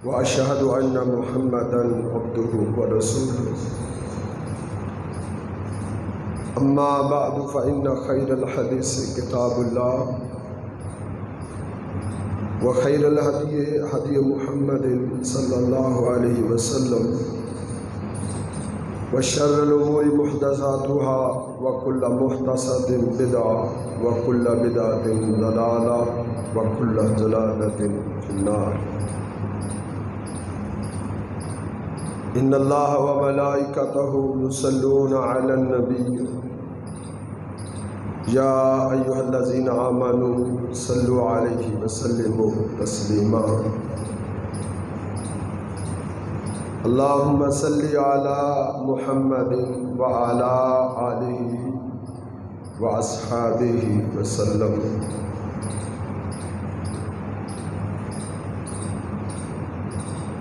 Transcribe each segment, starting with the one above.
وأشهد أن محمدًا عبده ورسوله أما بعد فإن خير الحديث كتاب الله وخير الهدي هدي محمد صلى الله عليه وسلم وشر الأمور محدثاتها وكل محدثة بدعة وكل بدعة ضلالة وكل ضلالة في النار. إن الله وملائكته يصلون على النبي يا أيها الذين آمنوا صلوا عليه وسلموا تسليما. اللهم صل على محمد وعلى آله وأصحابه وسلم.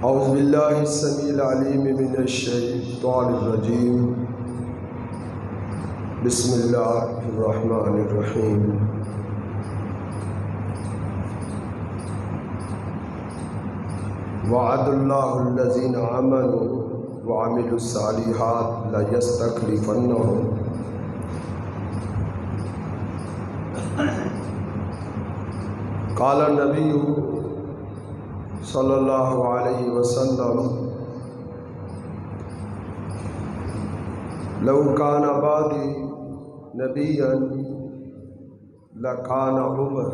أعوذ بالله السميع العليم من الشيطان الرجيم. بسم الله الرحمن الرحيم. وعد الله الذين آمنوا وعملوا الصالحات ليستخلفنهم قال النبي صلی اللہ علیہ وسلم لو کان بعدی نبیا لکان عمر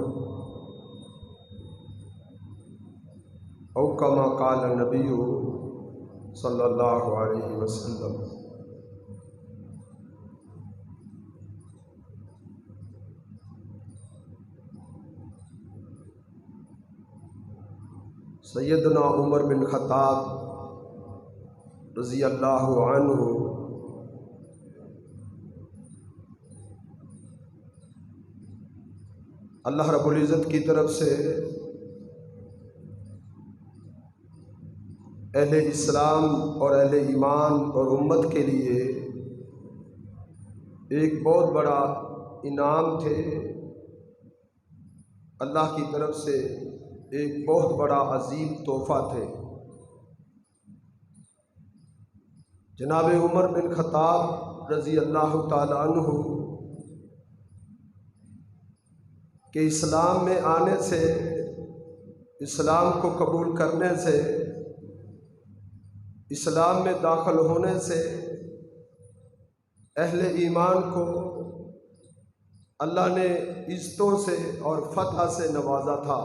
او کما قال النبی صلی اللہ علیہ وسلم. سیدنا عمر بن خطاب رضی اللہ عنہ اللہ رب العزت کی طرف سے اہل اسلام اور اہل ایمان اور امت کے لیے ایک بہت بڑا انعام تھے، اللہ کی طرف سے ایک بہت بڑا عظیم تحفہ تھے. جناب عمر بن خطاب رضی اللہ تعالی عنہ کہ اسلام میں آنے سے، اسلام کو قبول کرنے سے، اسلام میں داخل ہونے سے اہل ایمان کو اللہ نے عزتوں سے اور فتح سے نوازا تھا.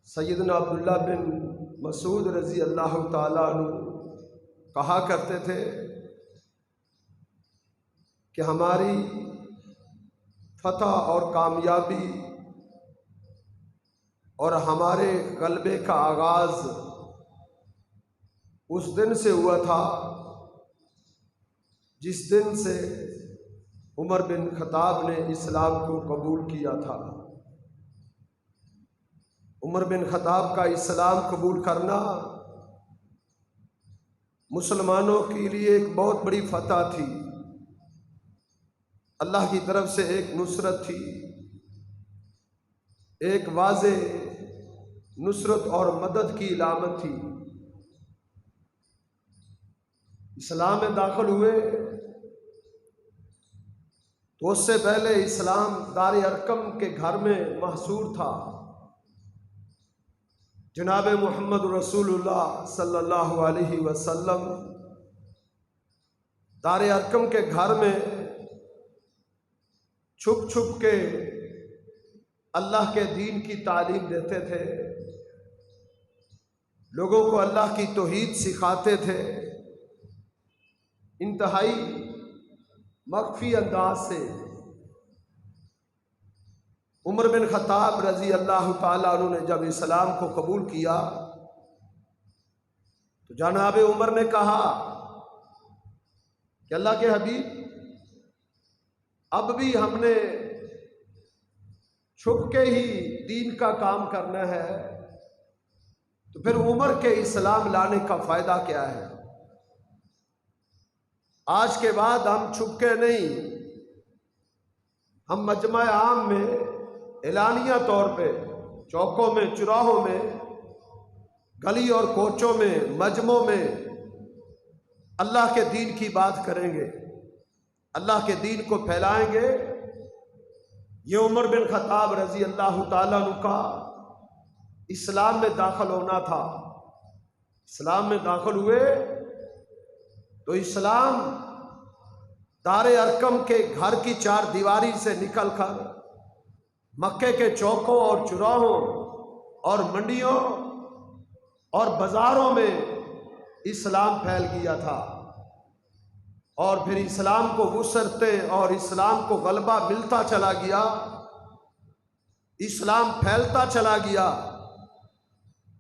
سیدنا عبداللہ بن مسعود رضی اللہ تعالیٰ عنہ کہا کرتے تھے کہ ہماری فتح اور کامیابی اور ہمارے غلبے کا آغاز اس دن سے ہوا تھا جس دن سے عمر بن خطاب نے اسلام کو قبول کیا تھا. عمر بن خطاب کا اسلام قبول کرنا مسلمانوں کے لیے ایک بہت بڑی فتح تھی، اللہ کی طرف سے ایک نصرت تھی، ایک واضح نصرت اور مدد کی علامت تھی. اسلام میں داخل ہوئے تو اس سے پہلے اسلام دار ارقم کے گھر میں محصور تھا. جناب محمد رسول اللہ صلی اللہ علیہ وسلم دار ارقم کے گھر میں چھپ چھپ کے اللہ کے دین کی تعلیم دیتے تھے، لوگوں کو اللہ کی توحید سکھاتے تھے، انتہائی مخفی انداز سے. عمر بن خطاب رضی اللہ تعالیٰ عنہ نے جب اسلام کو قبول کیا تو جناب عمر نے کہا کہ اللہ کے حبیب، اب بھی ہم نے چھپ کے ہی دین کا کام کرنا ہے، تو پھر عمر کے اسلام لانے کا فائدہ کیا ہے؟ آج کے بعد ہم چھپ کے نہیں، ہم مجمع عام میں اعلانیہ طور پہ چوکوں میں چوراہوں میں گلی اور کوچوں میں، مجمعوں میں اللہ کے دین کی بات کریں گے، اللہ کے دین کو پھیلائیں گے، یہ عمر بن خطاب رضی اللہ تعالیٰ عنہ کا اسلام میں داخل ہونا تھا۔ اسلام میں داخل ہوئے تو اسلام دار ارقم کے گھر کی چار دیواری سے نکل کر مکے کے چوکوں اور چوراہوں اور منڈیوں اور بازاروں میں اسلام پھیل گیا تھا، اور پھر اسلام کو وسعتیں اور اسلام کو غلبہ ملتا چلا گیا، اسلام پھیلتا چلا گیا۔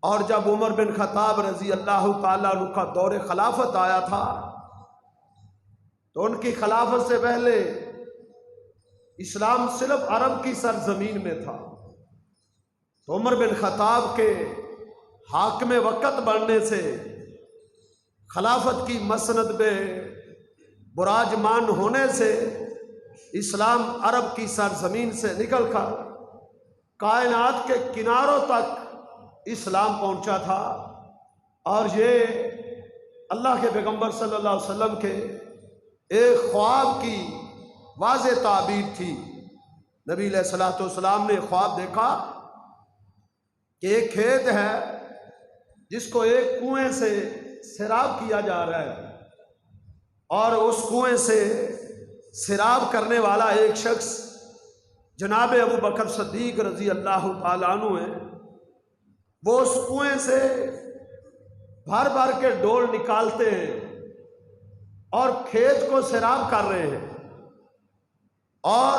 اور جب عمر بن خطاب رضی اللہ تعالیٰ عنہ کا دور خلافت آیا تھا تو ان کی خلافت سے پہلے اسلام صرف عرب کی سرزمین میں تھا، تو عمر بن خطاب کے حاکم وقت بننے سے، خلافت کی مسند میں براجمان ہونے سے اسلام عرب کی سرزمین سے نکل کر کائنات کے کناروں تک اسلام پہنچا تھا۔ اور یہ اللہ کے پیغمبر صلی اللہ علیہ وسلم کے ایک خواب کی واضح تعبیر تھی۔ نبی علیہ الصلوۃ والسلام نے خواب دیکھا کہ ایک کھیت ہے جس کو ایک کنویں سے سیراب کیا جا رہا ہے، اور اس کنویں سے سیراب کرنے والا ایک شخص جناب ابو بکر صدیق رضی اللہ تعالیٰ عنہ ہے۔ وہ اس کنویں سے بھر بھر کے ڈول نکالتے ہیں اور کھیت کو سیراب کر رہے ہیں، اور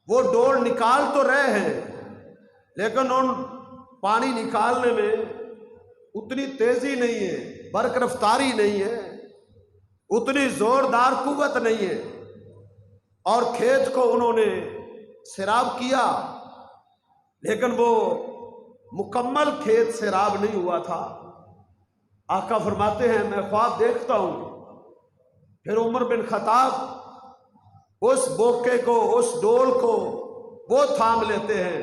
وہ ڈول نکال تو رہے ہیں لیکن ان پانی نکالنے میں اتنی تیزی نہیں ہے، برق رفتاری نہیں ہے، اتنی زوردار قوت نہیں ہے، اور کھیت کو انہوں نے سیراب کیا لیکن وہ مکمل کھیت سیراب نہیں ہوا تھا۔ آقا فرماتے ہیں میں خواب دیکھتا ہوں، پھر عمر بن خطاب اس بوکے کو، اس ڈول کو وہ تھام لیتے ہیں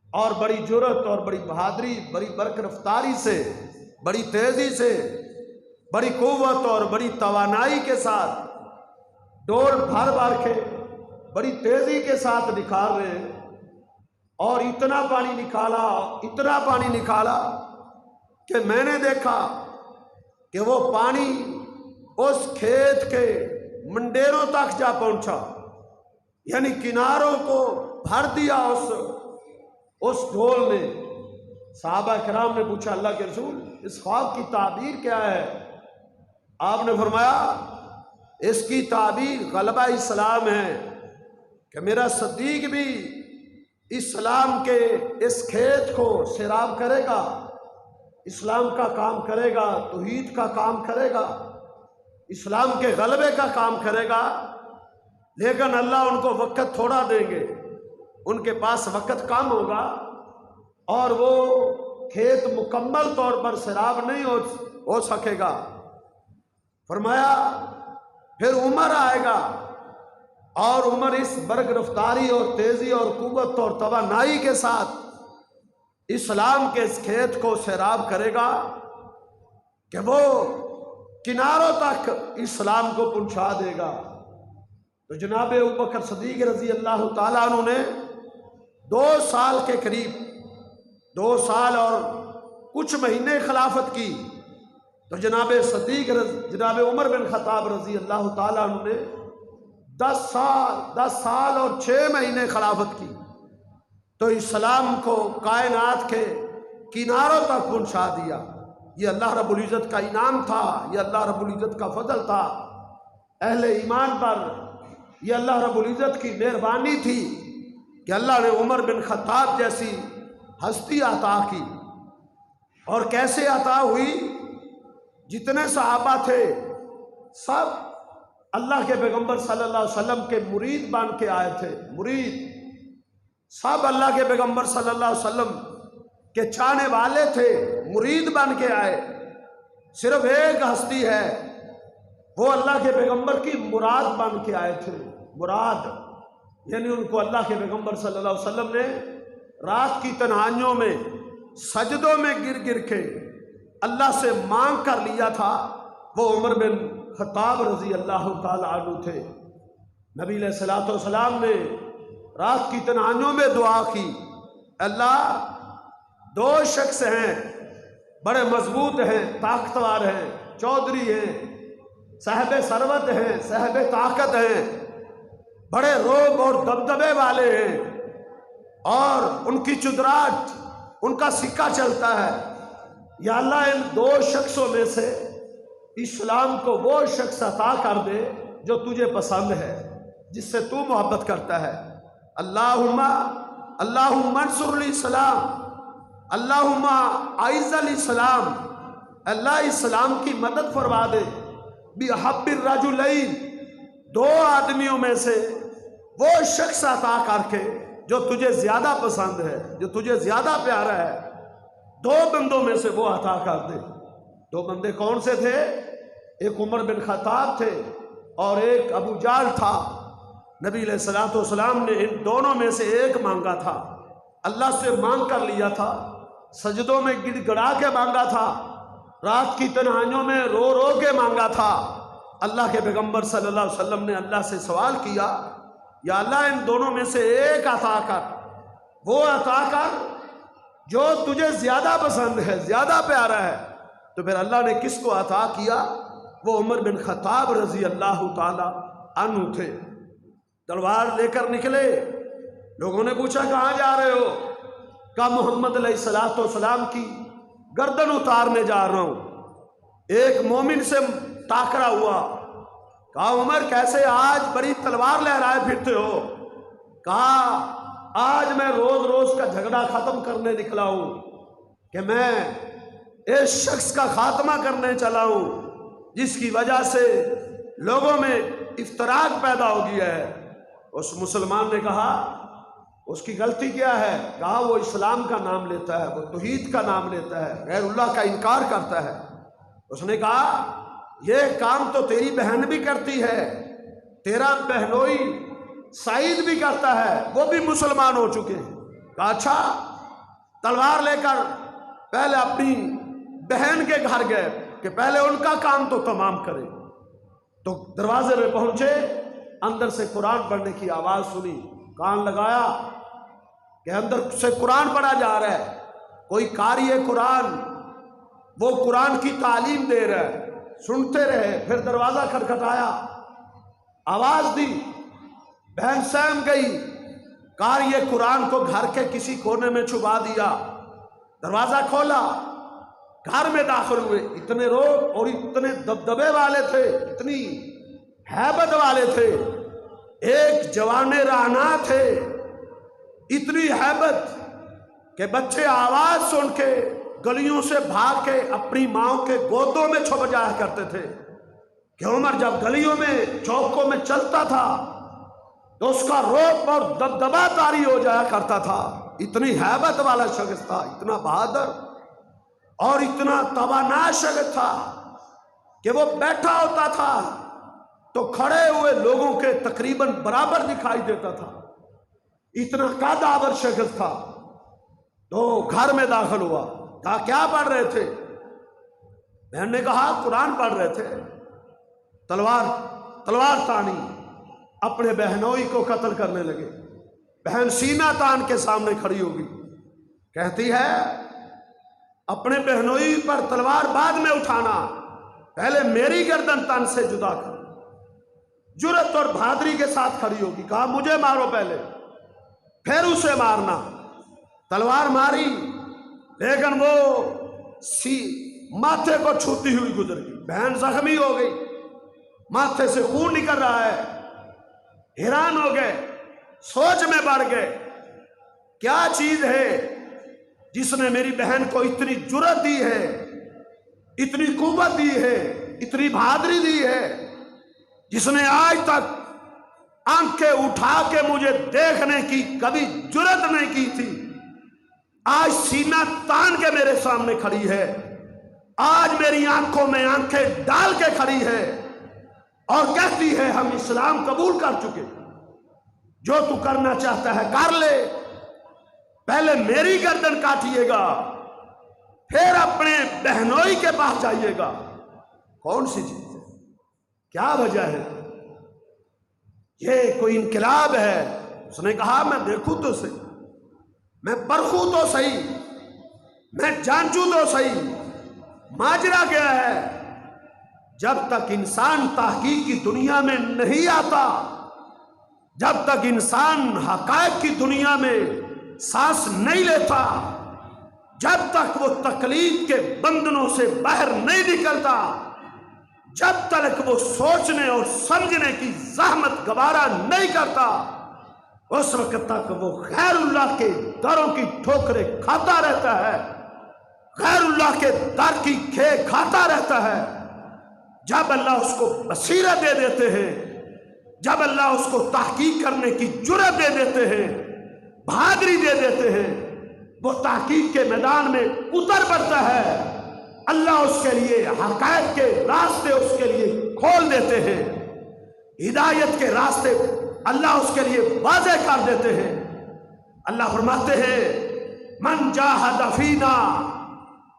اور بڑی جرأت اور بڑی بہادری، بڑی برق رفتاری سے، بڑی تیزی سے، بڑی قوت اور بڑی توانائی کے ساتھ ڈول بھر بھر کے بڑی تیزی کے ساتھ نکال رہے ہیں، اور اتنا پانی نکالا کہ میں نے دیکھا کہ وہ پانی اس کھیت کے منڈیروں تک جا پہنچا، یعنی کناروں کو بھر دیا اس ڈھول نے۔ صحابہ کرام نے پوچھا اللہ کے رسول اس خواب کی تعبیر کیا ہے؟ آپ نے فرمایا اس کی تعبیر غلبہ اسلام ہے، کہ میرا صدیق بھی اسلام کے اس کھیت کو سیراب کرے گا، اسلام کا کام کرے گا، توحید کا کام کرے گا، اسلام کے غلبے کا کام کرے گا، لیکن اللہ ان کو وقت تھوڑا دیں گے، ان کے پاس وقت کم ہوگا، اور وہ کھیت مکمل طور پر سیراب نہیں ہو سکے گا۔ فرمایا پھر عمر آئے گا، اور عمر اس برق رفتاری اور تیزی اور قوت اور توانائی کے ساتھ اسلام کے اس کھیت کو سیراب کرے گا کہ وہ کناروں تک اسلام کو پہنچا دے گا۔ تو جناب ابوبکر صدیق رضی اللہ تعالیٰ عنہ نے 2 سال کے قریب 2 سال اور کچھ مہینے خلافت کی، تو جناب عمر بن خطاب رضی اللہ تعالیٰ عنہ نے 10 سال اور 6 مہینے خلافت کی، تو اسلام کو کائنات کے کناروں تک پہنچا دیا۔ یہ اللہ رب العزت کا انعام تھا، یہ اللہ رب العزت کا فضل تھا اہل ایمان پر، یہ اللہ رب العزت کی مہربانی تھی کہ اللہ نے عمر بن خطاب جیسی ہستی عطا کی۔ اور کیسے عطا ہوئی؟ جتنے صحابہ تھے سب اللہ کے پیغمبر صلی اللہ علیہ وسلم کے مرید بن کے آئے تھے، مرید، سب اللہ کے پیغمبر صلی اللہ علیہ وسلم کے چاہنے والے تھے، مرید بن کے آئے۔ صرف ایک ہستی ہے، وہ اللہ کے پیغمبر کی مراد بن کے آئے تھے، مراد، یعنی ان کو اللہ کے پیغمبر صلی اللہ علیہ وسلم نے رات کی تنہائیوں میں سجدوں میں گر گر کے اللہ سے مانگ کر لیا تھا وہ عمر بن خطاب رضی اللہ تعالی عنہ تھے۔ نبی علیہ الصلوۃ والسلام نے رات کی تنہائیوں میں دعا کی، اللہ دو شخص ہیں، بڑے مضبوط ہیں، طاقتور ہیں، چودھری ہیں، صاحب ثروت ہیں، صاحب طاقت ہیں، بڑے روب اور دبدبے والے ہیں، اور ان کی چدراہٹ، ان کا سکہ چلتا ہے۔ یا اللہ ان دو شخصوں میں سے اسلام کو وہ شخص عطا کر دے جو تجھے پسند ہے، جس سے تو محبت کرتا ہے۔ اللہم انصر الاسلام، اللہم اعز الاسلام، اللہ اسلام کی مدد فرما دے۔ بحب الرجلین، دو آدمیوں میں سے وہ شخص عطا کر کے جو تجھے زیادہ پسند ہے، جو تجھے زیادہ پیارا ہے، دو بندوں میں سے وہ عطا کر دے۔ دو بندے کون سے تھے؟ ایک عمر بن خطاب تھے اور ایک ابو جہل تھا۔ نبی علیہ الصلوۃ والسلام نے ان دونوں میں سے ایک مانگا تھا، اللہ سے مانگ کر لیا تھا، سجدوں میں گڑ گڑا کے مانگا تھا، رات کی تنہائیوں میں رو رو کے مانگا تھا۔ اللہ کے پیغمبر صلی اللہ علیہ وسلم نے اللہ سے سوال کیا، یا اللہ ان دونوں میں سے ایک عطا کر، وہ عطا کر جو تجھے زیادہ پسند ہے، زیادہ پیارا ہے۔ تو پھر اللہ نے کس کو عطا کیا؟ وہ عمر بن خطاب رضی اللہ تعالی عنہ تھے۔ تلوار لے کر نکلے، لوگوں نے پوچھا کہاں جا رہے ہو؟ کہا محمد علیہ الصلوۃ والسلام کی گردن اتارنے جا رہا ہوں۔ ایک مومن سے ٹاکرا ہوا، کہا عمر کیسے آج بڑی تلوار لہرائے پھرتے ہو؟ کہا آج میں روز روز کا جھگڑا ختم کرنے نکلا ہوں، کہ میں اس شخص کا خاتمہ کرنے چلا ہوں جس کی وجہ سے لوگوں میں افتراق پیدا ہو گیا ہے۔ اس مسلمان نے کہا اس کی غلطی کیا ہے؟ کہا وہ اسلام کا نام لیتا ہے، وہ توحید کا نام لیتا ہے، غیر اللہ کا انکار کرتا ہے۔ اس نے کہا یہ کام تو تیری بہن بھی کرتی ہے، تیرا بہنوئی سعید بھی کرتا ہے، وہ بھی مسلمان ہو چکے ہیں۔ کہا اچھا، تلوار لے کر پہلے اپنی بہن کے گھر گئے کہ پہلے ان کا کام تو تمام کرے۔ تو دروازے میں پہنچے، اندر سے قرآن پڑھنے کی آواز سنی، کان لگایا کہ اندر سے قرآن پڑھا جا رہا ہے، کوئی قاری قرآن وہ قرآن کی تعلیم دے رہا ہے۔ سنتے رہے، پھر دروازہ کھٹکھٹایا، آواز دی، بہن سہم گئی، قاری قرآن کو گھر کے کسی کونے میں چھپا دیا، دروازہ کھولا، گھر میں داخل ہوئے۔ اتنے روب اور اتنے دبدبے والے تھے، اتنی ہیبت والے تھے، ایک جوان رانا تھے، اتنی ہیبت کہ بچے آواز سن کے گلیوں سے بھاگ کے اپنی ماں کے گودوں میں چھپ جایا کرتے تھے، کہ عمر جب گلیوں میں چوکوں میں چلتا تھا تو اس کا روب اور دبدبا طاری ہو جایا کرتا تھا۔ اتنی ہیبت والا شخص تھا، اتنا بہادر اور اتنا توانا شخص تھا کہ وہ بیٹھا ہوتا تھا تو کھڑے ہوئے لوگوں کے تقریباً برابر دکھائی دیتا تھا، اتنا قدآور شخص تھا۔ تو گھر میں داخل ہوا، کہا کیا پڑھ رہے تھے؟ بہن نے کہا قرآن پڑھ رہے تھے۔ تلوار تانی، اپنے بہنوئی کو قتل کرنے لگے۔ بہن سینہ تان کے سامنے کھڑی ہوگی، کہتی ہے اپنے بہنوئی پر تلوار بعد میں اٹھانا، پہلے میری گردن تن سے جدا کر۔ جرأت اور بہادری کے ساتھ کھڑی ہوگی، کہا مجھے مارو پہلے پھر اسے مارنا۔ تلوار ماری، لیکن وہ ماتھے کو چھوتی ہوئی گزر گئی، بہن زخمی ہو گئی، ماتھے سے خون نکل رہا ہے۔ حیران ہو گئے، سوچ میں پڑ گئے، کیا چیز ہے جس نے میری بہن کو اتنی جرأت دی ہے، اتنی قوت دی ہے، اتنی بہادری دی ہے، جس نے آج تک آنکھیں اٹھا کے مجھے دیکھنے کی کبھی جرأت نہیں کی تھی، آج سینہ تان کے میرے سامنے کھڑی ہے، آج میری آنکھوں میں آنکھیں ڈال کے کھڑی ہے اور کہتی ہے ہم اسلام قبول کر چکے، جو تو کرنا چاہتا ہے کر لے، پہلے میری گردن کاٹیے گا پھر اپنے بہنوئی کے پاس جائیے گا۔ کون سی چیز ہے؟ کیا وجہ ہے؟ یہ کوئی انقلاب ہے؟ اس نے کہا میں دیکھوں تو صحیح، میں پرکھوں تو صحیح، میں جانچوں تو صحیح۔ ماجرا کیا ہے؟ جب تک انسان تحقیق کی دنیا میں نہیں آتا، جب تک انسان حقائق کی دنیا میں سانس نہیں لیتا، جب تک وہ تقلید کے بندنوں سے باہر نہیں نکلتا، جب تک وہ سوچنے اور سمجھنے کی زحمت گوارا نہیں کرتا، اس وقت تک وہ غیر اللہ کے دروں کی ٹھوکریں کھاتا رہتا ہے، غیر اللہ کے در کی کھے کھاتا رہتا ہے۔ جب اللہ اس کو بصیرت دے دیتے ہیں، جب اللہ اس کو تحقیق کرنے کی جرأت دے دیتے ہیں، بہادری دے دیتے ہیں، وہ تحقیق کے میدان میں اتر پڑتا ہے۔ اللہ اس کے لیے حقائق کے راستے اس کے لیے کھول دیتے ہیں، ہدایت کے راستے اللہ اس کے لیے واضح کر دیتے ہیں۔ اللہ فرماتے ہیں من جاہد فینا،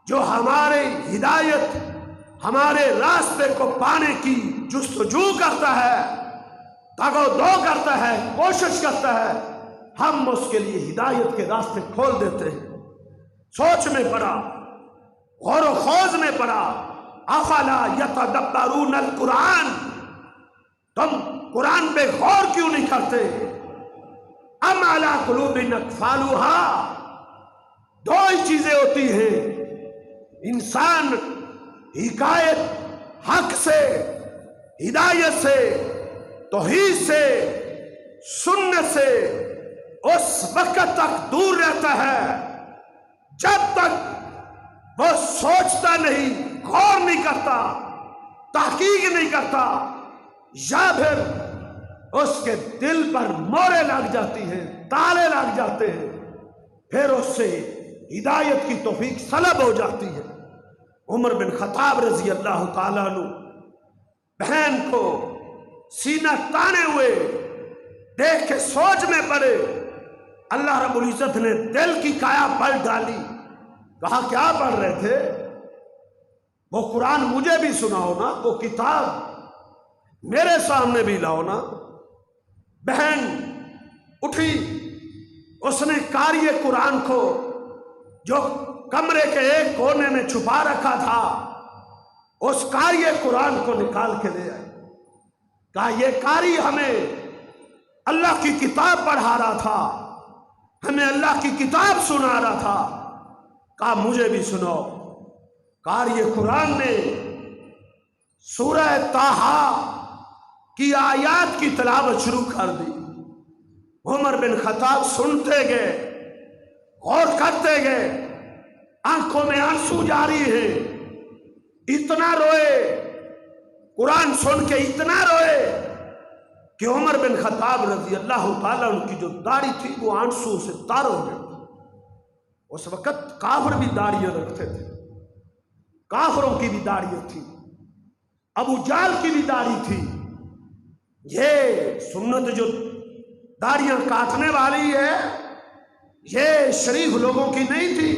جو ہمارے ہدایت، ہمارے راستے کو پانے کی جستجو کرتا ہے، تگ و دو کرتا ہے، کوشش کرتا ہے، ہم اس کے لیے ہدایت کے راستے کھول دیتے ہیں۔ سوچ میں پڑا، غور و خوض میں پڑا، افلا یتدبرون القرآن، تم قرآن پہ غور کیوں نہیں کرتے؟ ام علی قلوب اقفالها، دو ہی چیزیں ہوتی ہیں، انسان حکایت حق سے، ہدایت سے، توحید سے، سنت سے اس وقت تک دور رہتا ہے جب تک وہ سوچتا نہیں، غور نہیں کرتا، تحقیق نہیں کرتا، یا پھر اس کے دل پر مورے لگ جاتی ہیں، تالے لگ جاتے ہیں، پھر اس سے ہدایت کی توفیق سلب ہو جاتی ہے۔ عمر بن خطاب رضی اللہ تعالیٰ عنہ بہن کو سینہ تانے ہوئے دیکھ کے سوچ میں پڑے۔ اللہ رب العزت نے دل کی کایا پلٹ ڈالی۔ کہا کیا پڑھ رہے تھے؟ وہ قرآن مجھے بھی سناؤ نا، وہ کتاب میرے سامنے بھی لاؤ نا۔ بہن اٹھی، اس نے قاری قرآن کو جو کمرے کے ایک کونے میں چھپا رکھا تھا، اس قاری قرآن کو نکال کے لے آئی۔ کہا یہ قاری ہمیں اللہ کی کتاب پڑھا رہا تھا، ہمیں اللہ کی کتاب سنا رہا تھا۔ کہا مجھے بھی سناؤ۔ قاری قرآن نے سورہ طٰہٰ کی آیات کی تلاوت شروع کر دی۔ عمر بن خطاب سنتے گئے، غور کرتے گئے، آنکھوں میں آنسو جاری ہے، اتنا روئے، قرآن سن کے اتنا روئے کہ عمر بن خطاب رضی اللہ تعالیٰ عنہ کی جو داڑھی تھی وہ آنسو سے تار ہو گئی۔ اس وقت کافر بھی داڑھیاں رکھتے تھے، کافروں کی بھی داڑھیاں تھی، ابو جہل کی بھی داڑھی تھی۔ یہ سنت جو داڑھیاں کاٹنے والی ہے، یہ شریف لوگوں کی نہیں تھی۔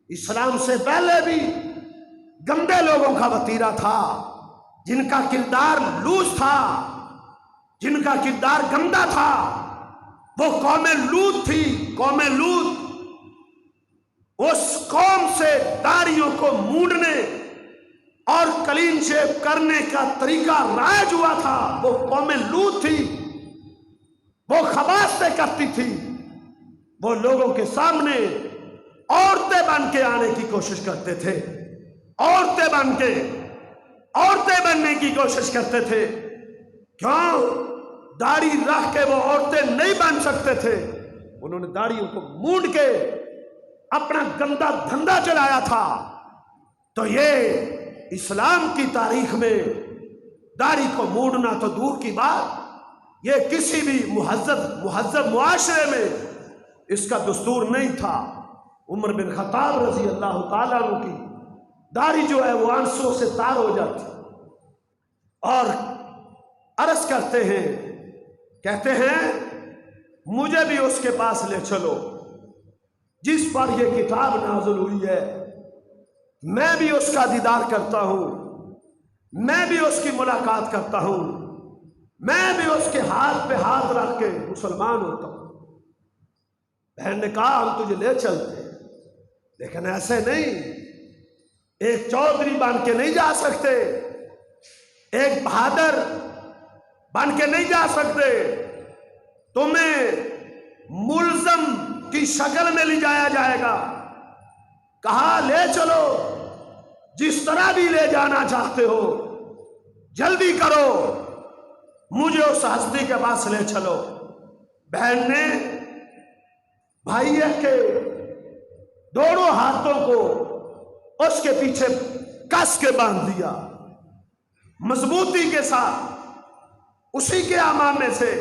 اسلام سے پہلے بھی گندے لوگوں کا وتیرہ تھا، جن کا کردار لوس تھا، جن کا کردار گندا تھا۔ وہ قوم لوط تھی، قوم لوط۔ اس قوم سے داڑھیوں کو مونڈنے اور کلین شیو کرنے کا طریقہ رائج ہوا تھا، وہ قوم لوط تھی۔ وہ خباثتیں کرتی تھی، وہ لوگوں کے سامنے عورتیں بن کے آنے کی کوشش کرتے تھے، عورتیں بننے کی کوشش کرتے تھے۔ کیوں؟ داڑھی رکھ کے وہ عورتیں نہیں بن سکتے تھے، انہوں نے داڑھیوں کو مونڈ کے اپنا گندا دھندا چلایا تھا۔ تو یہ اسلام کی تاریخ میں داڑھی کو مونڈنا تو دور کی بات، یہ کسی بھی مہذب معاشرے میں اس کا دستور نہیں تھا۔ عمر بن خطاب رضی اللہ تعالیٰ عنہ کی داڑھی جو ہے وہ آنسو سے تار ہو جاتی، اور عرض کرتے ہیں، کہتے ہیں مجھے بھی اس کے پاس لے چلو۔ جس پر یہ کتاب نازل ہوئی ہے، میں بھی اس کا دیدار کرتا ہوں، میں بھی اس کی ملاقات کرتا ہوں، میں بھی اس کے ہاتھ پہ ہاتھ رکھ کے مسلمان ہوتا ہوں۔ بہن نے کہا ہم تجھے لے چلتے، لیکن ایسے نہیں، ایک چودھری بن کے نہیں جا سکتے، ایک بہادر بن کے نہیں جا سکتے، تمہیں ملزم کی شکل میں لے جایا جائے گا۔ کہا لے چلو، جس طرح بھی لے جانا چاہتے ہو، جلدی کرو، مجھے اس ہستی کے پاس لے چلو۔ بہن نے بھائی کے دونوں ہاتھوں کو اس کے پیچھے کس کے باندھ دیا، مضبوطی کے ساتھ، اسی کے امامے سے،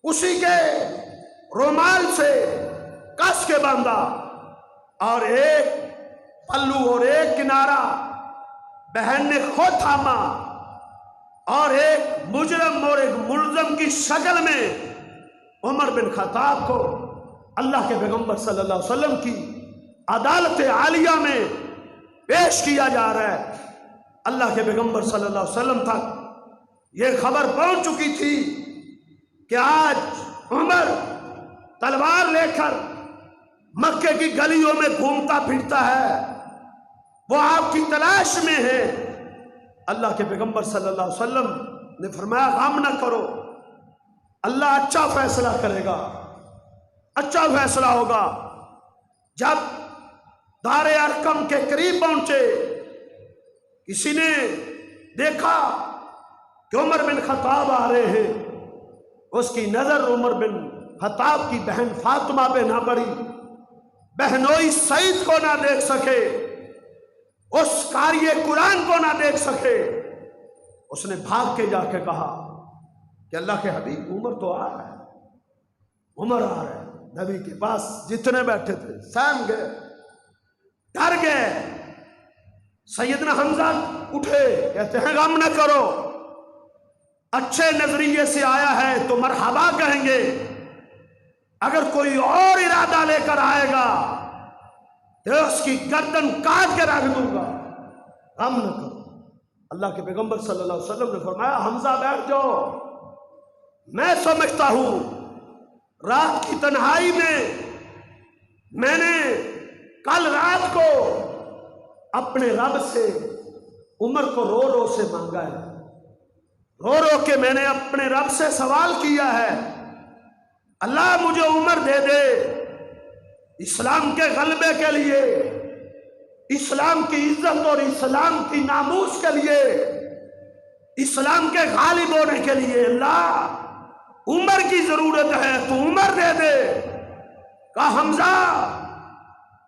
اسی کے رومال سے کس کے باندھا، اور ایک پلو اور ایک کنارہ بہن نے خود تھاما، اور ایک مجرم اور ایک ملزم کی شکل میں عمر بن خطاب کو اللہ کے پیغمبر صلی اللہ علیہ وسلم کی عدالت عالیہ میں پیش کیا جا رہا ہے۔ اللہ کے پیغمبر صلی اللہ علیہ وسلم تک یہ خبر پہنچ چکی تھی کہ آج عمر تلوار لے کر مکے کی گلیوں میں گھومتا پھرتا ہے، وہ آپ کی تلاش میں ہے۔ اللہ کے پیغمبر صلی اللہ علیہ وسلم نے فرمایا غم نہ کرو، اللہ اچھا فیصلہ کرے گا، اچھا فیصلہ ہوگا۔ جب دار ارقم کے قریب پہنچے، کسی نے دیکھا کہ عمر بن خطاب آ رہے ہیں، اس کی نظر عمر بن خطاب کی بہن فاطمہ پہ نہ پڑی، بہنوئی سعید کو نہ دیکھ سکے، اس قاری قرآن کو نہ دیکھ سکے۔ اس نے بھاگ کے جا کے کہا کہ اللہ کے حبیب عمر تو آ رہا ہے، عمر آ رہا ہے۔ نبی کے پاس جتنے بیٹھے تھے سہم گئے، ڈر گئے۔ سیدنا حمزہ اٹھے، کہتے ہیں غم نہ کرو، اچھے نظریے سے آیا ہے تو مرحبا کہیں گے، اگر کوئی اور ارادہ لے کر آئے گا تو اس کی گردن کاٹ کے رکھ دوں گا، غم نہ کرو۔ اللہ کے پیغمبر صلی اللہ علیہ وسلم نے فرمایا حمزہ بیٹھ جاؤ، میں سمجھتا ہوں رات کی تنہائی میں نے کل رات کو اپنے رب سے عمر کو رو رو سے مانگا ہے، رو رو کے میں نے اپنے رب سے سوال کیا ہے، اللہ مجھے عمر دے دے، اسلام کے غلبے کے لیے، اسلام کی عزت اور اسلام کی ناموس کے لیے، اسلام کے غالب ہونے کے لیے۔ اللہ عمر کی ضرورت ہے، تو عمر دے دے۔ کہا حمزہ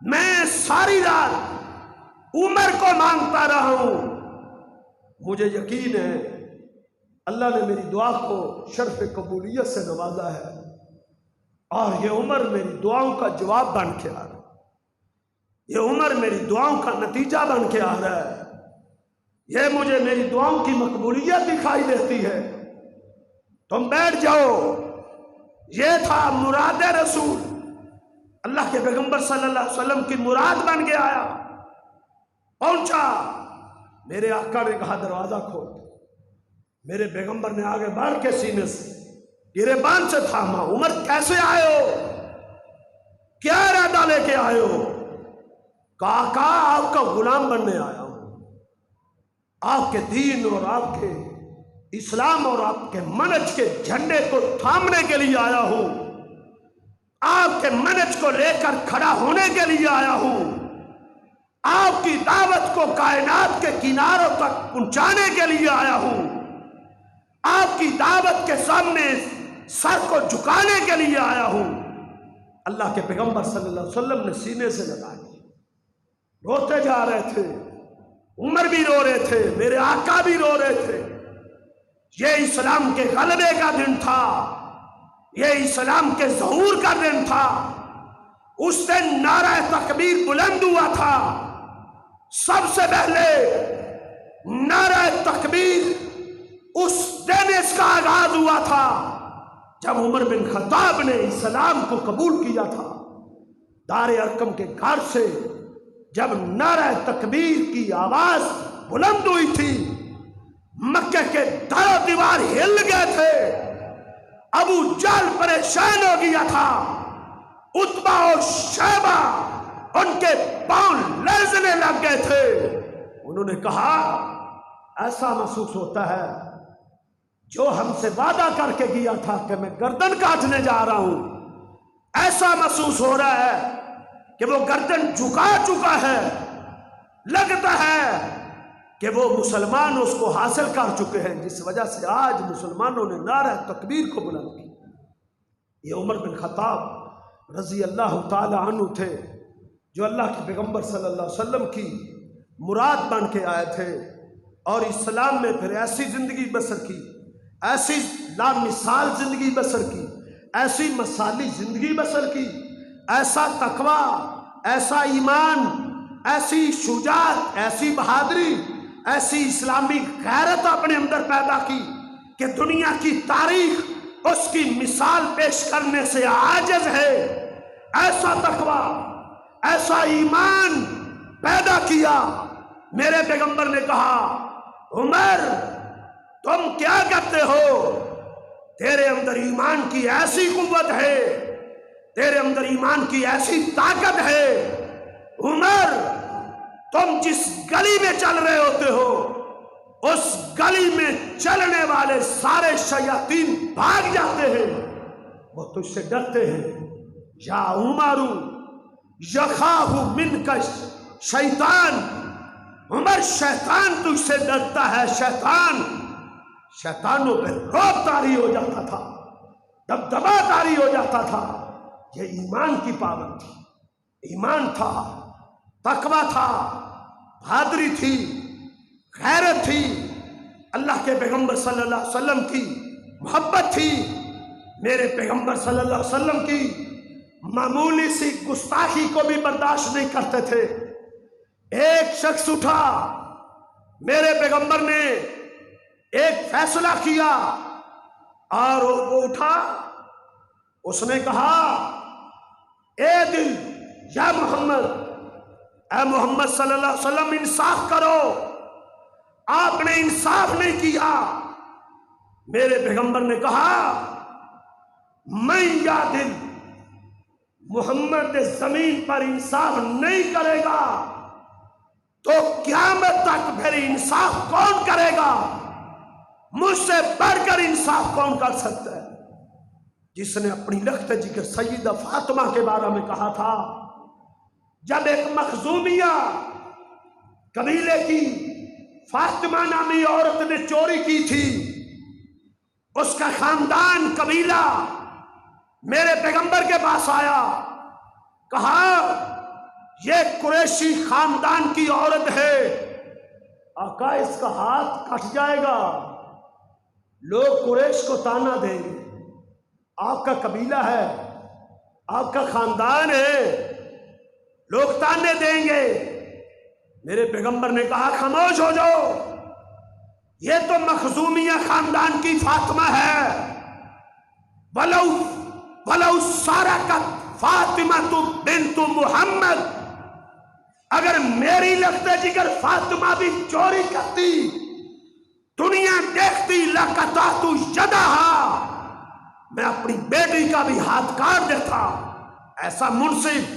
میں ساری رات عمر کو مانگتا رہا ہوں، مجھے یقین ہے اللہ نے میری دعا کو شرف قبولیت سے نوازا ہے، اور یہ عمر میری دعاؤں کا جواب بن کے آ رہا ہے، یہ عمر میری دعاؤں کا نتیجہ بن کے آ رہا ہے، یہ مجھے میری دعاؤں کی مقبولیت دکھائی دیتی ہے۔ تم بیٹھ جاؤ۔ یہ تھا مراد رسول، اللہ کے پیغمبر صلی اللہ علیہ وسلم کی مراد بن کے آیا، پہنچا۔ میرے آقا نے کہا دروازہ کھول، میرے پیغمبر نے آگے بڑھ کے سینے سے گریبان سے تھاما، عمر کیسے آئے ہو، کیا ارادہ لے کے آئے ہو؟ کہا آقا آپ کا غلام بننے آیا ہوں، آپ کے دین اور آپ کے اسلام اور آپ کے منہج کے جھنڈے کو تھامنے کے لیے آیا ہوں، آپ کے منہج کو لے کر کھڑا ہونے کے لیے آیا ہوں، آپ کی دعوت کو کائنات کے کناروں تک پہنچانے کے لیے آیا ہوں، آپ کی دعوت کے سامنے سر کو جھکانے کے لیے آیا ہوں۔ اللہ کے پیغمبر صلی اللہ علیہ وسلم نے سینے سے لگا دی، روتے جا رہے تھے، عمر بھی رو رہے تھے، میرے آقا بھی رو رہے تھے۔ یہ اسلام کے غلبے کا دن تھا، یہ اسلام کے ظہور کا دن تھا۔ اس دن نعرہ تکبیر بلند ہوا تھا، سب سے پہلے نعرہ تکبیر اس دن اس کا آغاز ہوا تھا جب عمر بن خطاب نے اسلام کو قبول کیا تھا۔ دار ارقم کے گھر سے جب نعرہ تکبیر کی آواز بلند ہوئی تھی، مکہ کے در و دیوار ہل گئے تھے، ابو جہل پریشان ہو گیا تھا، عتبہ اور شیبہ ان کے پاؤں لرزنے لگ گئے تھے۔ انہوں نے کہا ایسا محسوس ہوتا ہے جو ہم سے وعدہ کر کے گیا تھا کہ میں گردن کاٹنے جا رہا ہوں، ایسا محسوس ہو رہا ہے کہ وہ گردن جھکا چکا ہے، لگتا ہے کہ وہ مسلمان اس کو حاصل کر چکے ہیں، جس وجہ سے آج مسلمانوں نے نعرہ تکبیر کو بلند کیا۔ یہ عمر بن خطاب رضی اللہ تعالی عنہ تھے جو اللہ کے پیغمبر صلی اللہ علیہ وسلم کی مراد بن کے آئے تھے، اور اسلام میں پھر ایسی زندگی بسر کی، ایسی لامثال زندگی بسر کی، ایسی مثالی زندگی بسر کی، ایسا تقویٰ، ایسا ایمان، ایسی شجاعت، ایسی بہادری، ایسی اسلامی غیرت اپنے اندر پیدا کی کہ دنیا کی تاریخ اس کی مثال پیش کرنے سے عاجز ہے۔ ایسا تقویٰ، ایسا ایمان پیدا کیا۔ میرے پیغمبر نے کہا عمر تم کیا کرتے ہو؟ تیرے اندر ایمان کی ایسی قوت ہے، تیرے اندر ایمان کی ایسی طاقت ہے، عمر تم جس گلی میں چل رہے ہوتے ہو اس گلی میں چلنے والے سارے شیاطین بھاگ جاتے ہیں، وہ تجھ سے ڈرتے ہیں۔ یا عمر یخاف منک شیطان، عمر شیطان تجھ سے ڈرتا ہے، شیطان، شیطانوں پہ رعب طاری ہو جاتا تھا، دبدبا طاری ہو جاتا تھا۔ یہ ایمان کی پاور تھی، ایمان تھا، تقویٰ تھا، بہادری تھی، غیرت تھی، اللہ کے پیغمبر صلی اللہ علیہ وسلم کی محبت تھی۔ میرے پیغمبر صلی اللہ علیہ وسلم کی معمولی سی گستاخی کو بھی برداشت نہیں کرتے تھے۔ ایک شخص اٹھا، میرے پیغمبر نے ایک فیصلہ کیا اور وہ اٹھا، اس نے کہا اے دل یا محمد، اے محمد صلی اللہ علیہ وسلم انصاف کرو، آپ نے انصاف نہیں کیا۔ میرے پیغمبر نے کہا میں یا دل محمد زمین پر انصاف نہیں کرے گا تو قیامت تک پھر انصاف کون کرے گا؟ مجھ سے بڑھ کر انصاف کون کر سکتا ہے؟ جس نے اپنی لخت جگر سیدہ فاطمہ کے بارے میں کہا تھا، جب ایک مخزومیہ قبیلے کی فاطمہ نامی عورت نے چوری کی تھی، اس کا خاندان قبیلہ میرے پیغمبر کے پاس آیا، کہا یہ قریشی خاندان کی عورت ہے، آقا اس کا ہاتھ کٹ جائے گا، لوگ قریش کو تانا دیں گے، آپ کا قبیلہ ہے، آپ کا خاندان ہے، لوگ تانے دیں گے۔ میرے پیغمبر نے کہا خاموش ہو جاؤ، یہ تو مخزومیہ خاندان کی فاطمہ ہے، ولو سارقت فاطمہ بنت محمد، اگر میری لخت جگر فاطمہ بھی چوری کرتی، دنیا دیکھتی لقطعت یدہا، میں اپنی بیٹی کا بھی ہاتھ کاٹ دیتا۔ ایسا منصف،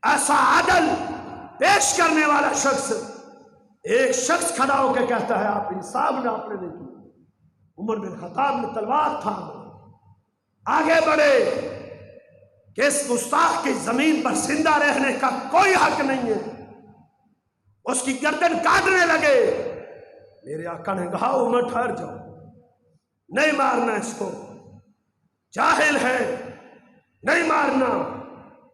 ایسا عدل پیش کرنے والا شخص، ایک شخص کھڑا ہو کے کہتا ہے آپ انصاف نہ آپ نے نہیں کی۔ عمر بن خطاب نے تلوار تھام آگے بڑھے کہ اس گستاخ کی زمین پر زندہ رہنے کا کوئی حق نہیں ہے، اس کی گردن کاٹنے لگے۔ میرے آقا نے کہا عمر ٹھہر جاؤ، نہیں مارنا اس کو، جاہل ہے، نہیں مارنا۔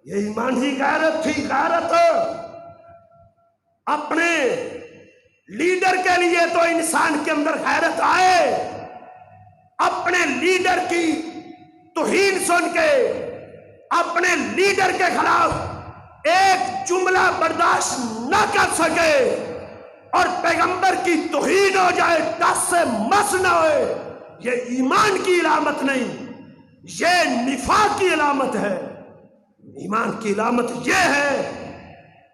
یہ ایمان ہی غیرت تھی، غیرت اپنے لیڈر کے لیے تو انسان کے اندر غیرت آئے، اپنے لیڈر کی توہین سن کے اپنے لیڈر کے خلاف ایک جملہ برداشت نہ کر سکے اور پیغمبر کی توہین ہو جائے، دس سے مس نہ ہوئے، یہ ایمان کی علامت نہیں، یہ نفاق کی علامت ہے۔ ایمان کی علامت یہ ہے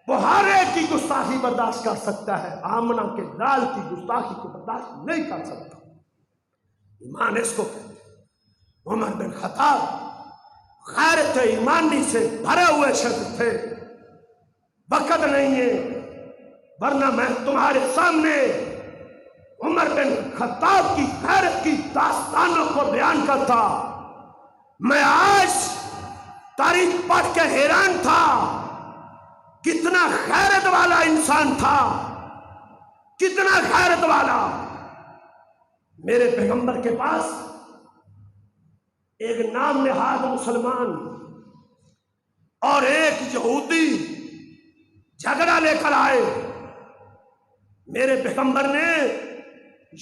وہ ہر ایک کی گستاخی برداشت کر سکتا ہے، آمنہ کے لال کی گستاخی کو برداشت نہیں کر سکتا۔ ایمان اس کو کہتے ہیں۔ عمر بن خطاب غیرت ایمانی سے بھرے ہوئے شخص تھے۔ وقت نہیں ہے ورنہ میں تمہارے سامنے عمر بن خطاب کی غیرت کی داستانوں کو بیان کرتا۔ میں آج تاریخ پڑھ کے حیران تھا، کتنا غیرت والا انسان تھا، کتنا غیرت والا۔ میرے پیغمبر کے پاس ایک نام نہاد مسلمان اور ایک یہودی جھگڑا لے کر آئے۔ میرے پیغمبر نے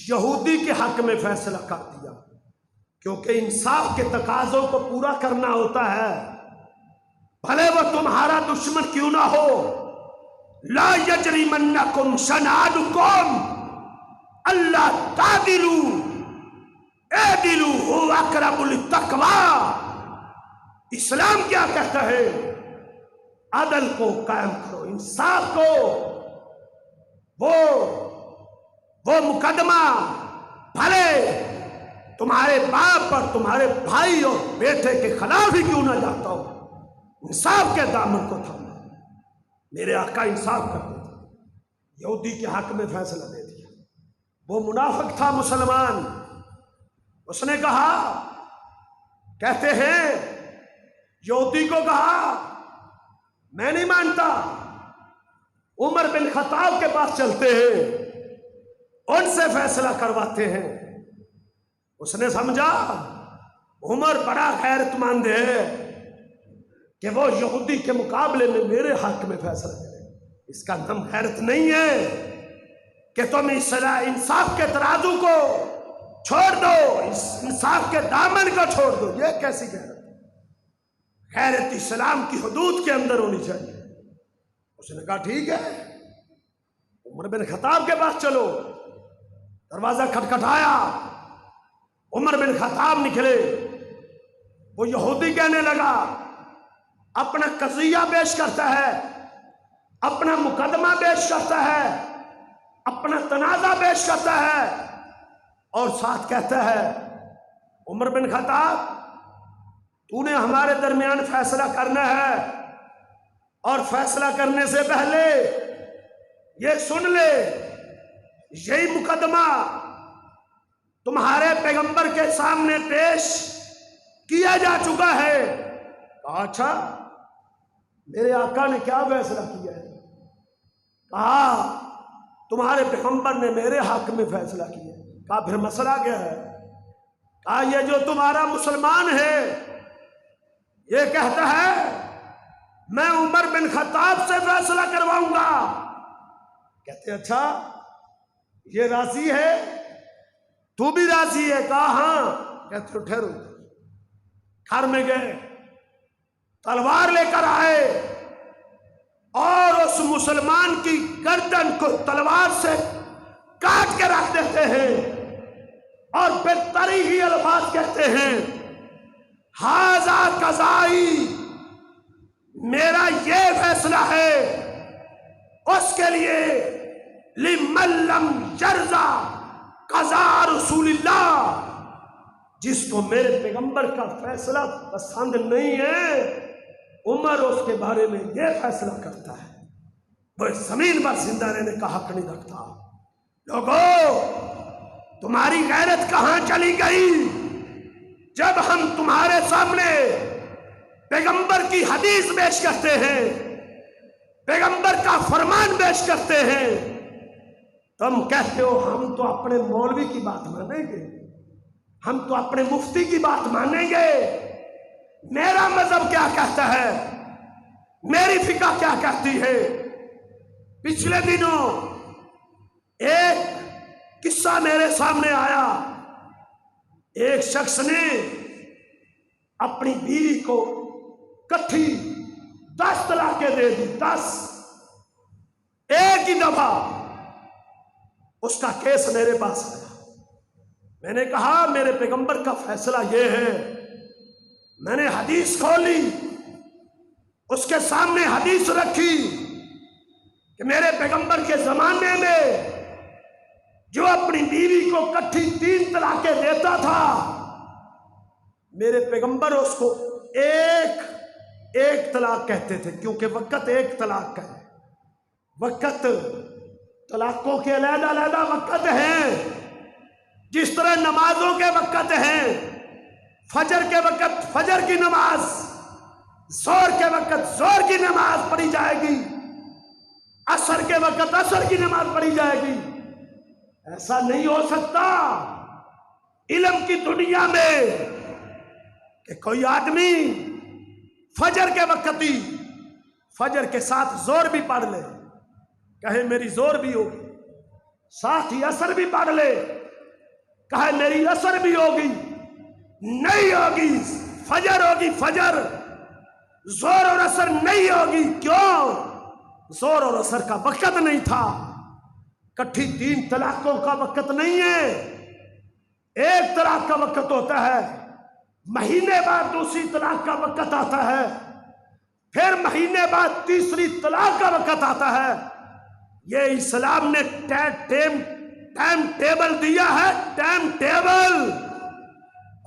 یہودی کے حق میں فیصلہ کر دیا، کیونکہ انصاف کے تقاضوں کو پورا کرنا ہوتا ہے، بھلے وہ تمہارا دشمن کیوں نہ ہو۔ لا یجرمنکم شنآن قوم الا تعدلوا اعدلوا هو اقرب للتقوی۔ اسلام کیا کہتا ہے؟ عدل کو قائم کرو، انصاف کو۔ وہ مقدمہ بھلے تمہارے باپ اور تمہارے بھائی اور بیٹے کے خلاف ہی کیوں نہ جاتا ہو، انصاف کے دامن کو تھامو۔ میرے آقا انصاف کرتے تھے، یہودی کے حق میں فیصلہ دے دیا۔ وہ منافق تھا مسلمان، اس نے کہا، کہتے ہیں یہودی کو کہا میں نہیں مانتا، عمر بن خطاب کے پاس چلتے ہیں، ان سے فیصلہ کرواتے ہیں۔ اس نے سمجھا عمر بڑا غیرت مند ہے کہ وہ یہودی کے مقابلے میں میرے حق میں فیصلہ کرے۔ اس کا نام غیرت نہیں ہے کہ تم انصاف کے ترازو کو چھوڑ دو، انصاف کے دامن کو چھوڑ دو۔ یہ کیسی غیرت؟ غیرت اسلام کی حدود کے اندر ہونی چاہیے۔ اس نے کہا ٹھیک ہے، عمر بن خطاب کے پاس چلو۔ دروازہ کھٹکھٹایا، عمر بن خطاب نکلے۔ وہ یہودی کہنے لگا، اپنا قضیہ پیش کرتا ہے، اپنا مقدمہ پیش کرتا ہے، اپنا تنازع پیش کرتا ہے، اور ساتھ کہتا ہے عمر بن خطاب تو نے ہمارے درمیان فیصلہ کرنا ہے، اور فیصلہ کرنے سے پہلے یہ سن لے، یہی مقدمہ تمہارے پیغمبر کے سامنے پیش کیا جا چکا ہے۔ کہا اچھا، میرے آقا نے کیا فیصلہ کیا ہے؟ کہا تمہارے پیغمبر نے میرے حق میں فیصلہ کیا۔ کہا پھر مسئلہ کیا ہے؟ کہا یہ جو تمہارا مسلمان ہے یہ کہتا ہے میں عمر بن خطاب سے فیصلہ کرواؤں گا۔ کہتے اچھا یہ راضی ہے، تو بھی راضی ہے؟ کہا ہاں۔ کہتے ٹھہرو۔ گھر میں گئے، تلوار لے کر آئے اور اس مسلمان کی گردن کو تلوار سے کاٹ کے رکھ دیتے ہیں، اور پھر تریحی الفاظ کہتے ہیں ھذا قضائی، میرا یہ فیصلہ ہے اس کے لیے لمن لم یرضی قضاء رسول اللہ، جس کو میرے پیغمبر کا فیصلہ پسند نہیں ہے، عمر اس کے بارے میں یہ فیصلہ کرتا ہے، وہ زمین پر زندہ رہنے کا حق نہیں رکھتا۔ لوگو تمہاری غیرت کہاں چلی گئی جب ہم تمہارے سامنے پیغمبر کی حدیث پیش کرتے ہیں، پیغمبر کا فرمان پیش کرتے ہیں، تم کہتے ہو ہم تو اپنے مولوی کی بات مانیں گے، ہم تو اپنے مفتی کی بات مانیں گے، میرا مذہب کیا کہتا ہے، میری فقہ کیا کہتی ہے۔ پچھلے دنوں ایک قصہ میرے سامنے آیا، ایک شخص نے اپنی بیوی کو کٹھی 10 طلاقیں دے دی، 10 ایک ہی دفعہ۔ اس کا کیس میرے پاس آیا، میں نے کہا میرے پیغمبر کا فیصلہ یہ ہے، میں نے حدیث کھولی، اس کے سامنے حدیث رکھی کہ میرے پیغمبر کے زمانے میں جو اپنی بیوی کو کٹھی 3 طلاقیں دیتا تھا، میرے پیغمبر اس کو ایک طلاق کہتے تھے، کیونکہ وقت ایک طلاق کا ہے۔ وقت طلاقوں کے علیحدہ علیحدہ وقت ہیں، جس طرح نمازوں کے وقت ہیں۔ فجر کے وقت فجر کی نماز، ظہر کے وقت ظہر کی نماز پڑھی جائے گی، عصر کے وقت عصر کی نماز پڑھی جائے گی۔ ایسا نہیں ہو سکتا علم کی دنیا میں کہ کوئی آدمی فجر کے وقت ہی فجر کے ساتھ زور بھی پڑھ لے، کہے میری زور بھی ہوگی، ساتھ ہی عصر بھی پڑھ لے، کہے میری عصر بھی ہوگی، نہیں ہوگی۔ فجر ہوگی فجر، زور اور عصر نہیں ہوگی۔ کیوں؟ زور اور عصر کا وقت نہیں تھا، کٹھی 3 طلاقوں کا وقت نہیں ہے، ایک طلاق کا وقت ہوتا ہے، مہینے بعد دوسری طلاق کا وقت آتا ہے، پھر مہینے بعد تیسری طلاق کا وقت آتا ہے۔ یہ اسلام نے ٹائم ٹیبل دیا ہے، ٹائم ٹیبل۔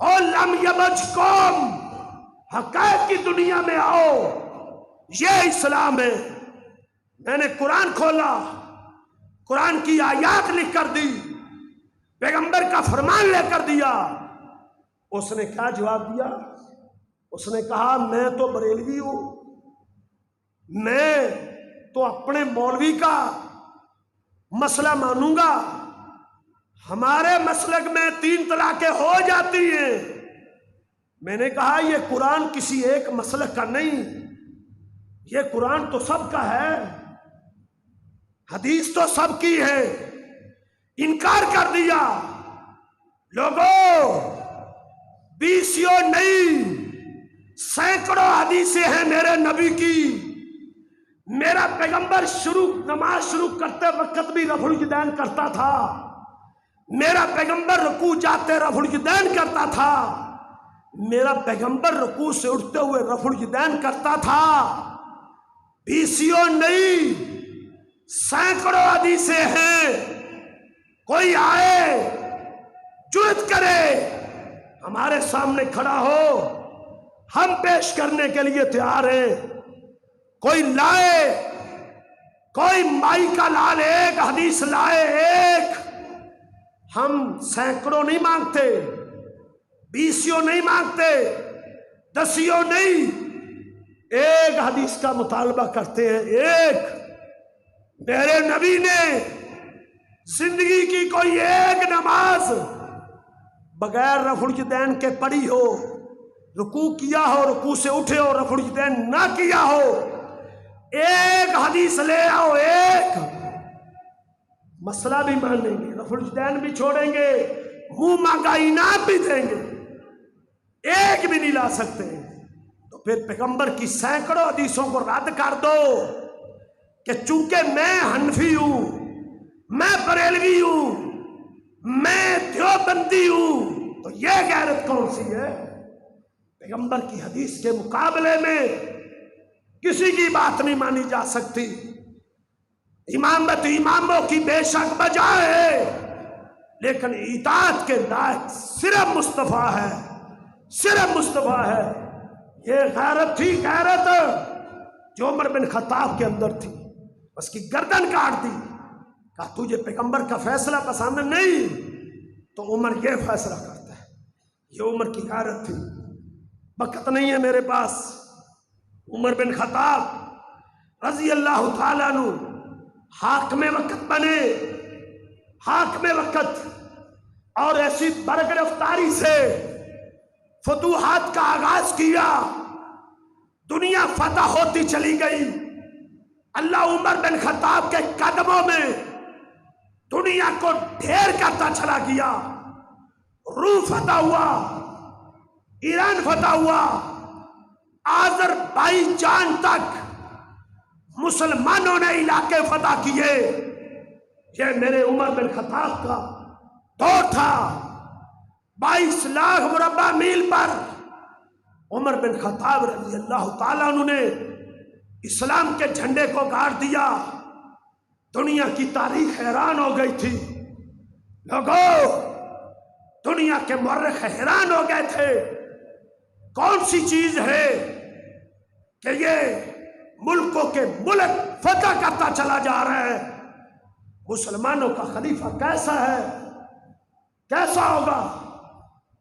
اور لم یبجکم، حقائق کی دنیا میں آؤ، یہ اسلام ہے۔ میں نے قرآن کھولا، قرآن کی آیات لکھ کر دی، پیغمبر کا فرمان لے کر دیا۔ اس نے کیا جواب دیا؟ اس نے کہا میں تو بریلوی ہوں، میں تو اپنے مولوی کا مسئلہ مانوں گا، ہمارے مسلک میں 3 طلاقیں ہو جاتی ہیں۔ میں نے کہا یہ قرآن کسی ایک مسلک کا نہیں، یہ قرآن تو سب کا ہے، حدیث تو سب کی ہے۔ انکار کر دیا۔ لوگوں، 20 نہیں، سینکڑوں حدیثیں ہیں میرے نبی کی۔ میرا پیغمبر نماز شروع کرتے وقت بھی رفع الیدین کرتا تھا، میرا پیغمبر رکوع جاتے رفع الیدین کرتا تھا، میرا پیغمبر رکوع سے اٹھتے ہوئے رفع الیدین کرتا تھا۔ 20 نہیں، سینکڑوں حدیثیں ہیں۔ کوئی آئے جرأت کرے ہمارے سامنے کھڑا ہو، ہم پیش کرنے کے لیے تیار ہیں۔ کوئی لائے، کوئی مائی کا لال ایک حدیث لائے، ایک، ہم سینکڑوں نہیں مانگتے، 20 نہیں مانگتے، 10 نہیں، ایک حدیث کا مطالبہ کرتے ہیں، ایک۔ میرے نبی نے زندگی کی کوئی ایک نماز بغیر رفع الیدین کے پڑھی ہو، رکوع کیا ہو، رکوع سے اٹھے ہو، رفع الیدین نہ کیا ہو، ایک حدیث لے آؤ، ایک۔ مسئلہ بھی مان لیں گے، رفع الیدین بھی چھوڑیں گے، منہ مانگا انعام بھی دیں گے، ایک بھی نہیں لا سکتے۔ تو پھر پیغمبر کی سینکڑوں حدیثوں کو رد کر دو کہ چونکہ میں حنفی ہوں، میں بریلوی ہوں، میں دیوبندی ہوں، تو یہ غیرت کون سی ہے؟ پیغمبر کی حدیث کے مقابلے میں کسی کی بات نہیں مانی جا سکتی۔ امامت اماموں کی بے شک بجا ہے، لیکن اطاعت کے لائق صرف مصطفیٰ ہے، صرف مصطفیٰ ہے۔ یہ غیرت تھی، غیرت جو عمر بن خطاب کے اندر تھی، اس کی گردن کاٹ دی۔ کہا تجھے پیغمبر کا فیصلہ پسند نہیں تو عمر یہ فیصلہ کرتا ہے۔ یہ عمر کی غیرت تھی۔ وقت نہیں ہے میرے پاس۔ عمر بن خطاب رضی اللہ تعالیٰ عنہ حاکم وقت بنے، حاکم وقت، اور ایسی برگرفتاری سے فتوحات کا آغاز کیا، دنیا فتح ہوتی چلی گئی۔ اللہ عمر بن خطاب کے قدموں میں دنیا کو ڈھیر کرتا چلا گیا۔ روم فتح ہوا، ایران فتح ہوا، آذربائیجان تک مسلمانوں نے علاقے فتح کیے۔ یہ میرے عمر بن خطاب کا دور تھا۔ 22 لاکھ مربع میل پر عمر بن خطاب رضی اللہ تعالیٰ عنہ نے اسلام کے جھنڈے کو گاڑ دیا، دنیا کی تاریخ حیران ہو گئی تھی۔ لوگوں، دنیا کے مورخ حیران ہو گئے تھے، کون سی چیز ہے کہ یہ ملکوں کے ملک فتح کرتا چلا جا رہا ہے؟ مسلمانوں کا خلیفہ کیسا ہے، کیسا ہوگا،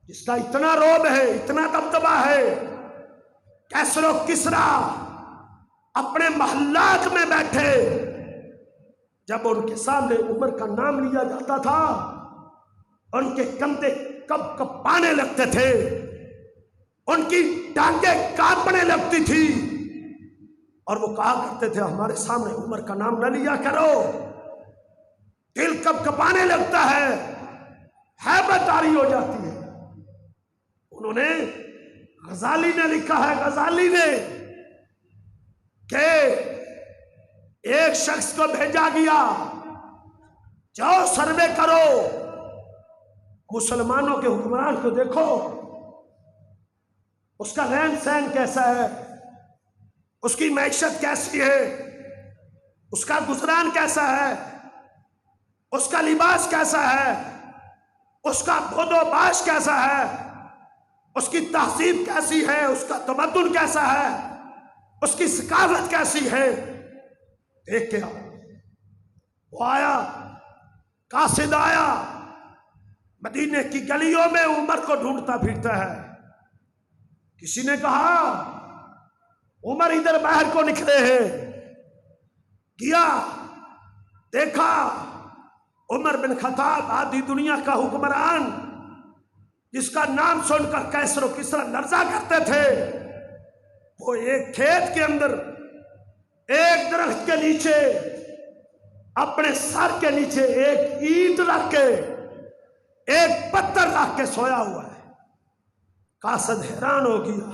جس کا اتنا رعب ہے، اتنا دبدبہ ہے؟ کیسر و کسریٰ اپنے محلات میں بیٹھے، جب ان کے سامنے عمر کا نام لیا جاتا تھا ان کے کندھے کب کپانے لگتے تھے، ان کی ٹانگیں کانپنے لگتی تھی، اور وہ کہا کرتے تھے ہمارے سامنے عمر کا نام نہ لیا کرو، دل کب کپانے لگتا ہے، ہیبت طاری ہو جاتی ہے۔ انہوں نے، غزالی نے لکھا ہے، غزالی نے، کہ ایک شخص کو بھیجا گیا، جاؤ سروے کرو، مسلمانوں کے حکمران کو دیکھو، اس کا رہن سہن کیسا ہے، اس کی معیشت کیسی ہے، اس کا گزران کیسا ہے، اس کا لباس کیسا ہے، اس کا بود و باش کیسا ہے، اس کی تہذیب کیسی ہے، اس کا تمدن کیسا ہے، اس کی ثقافت کیسی ہے، دیکھ کے وہ آیا، قاصد آیا، مدینے کی گلیوں میں عمر کو ڈھونڈتا پھرتا ہے۔ کسی نے کہا عمر ادھر باہر کو نکلے ہیں، گیا، دیکھا عمر بن خطاب، آدھی دنیا کا حکمران، جس کا نام سن کر کیسر و کسریٰ لرزا کرتے تھے، وہ ایک کھیت کے اندر ایک درخت کے نیچے اپنے سر کے نیچے ایک اینٹ رکھ کے، ایک پتھر رکھ کے سویا ہوا ہے۔ قاصد حیران ہو گیا،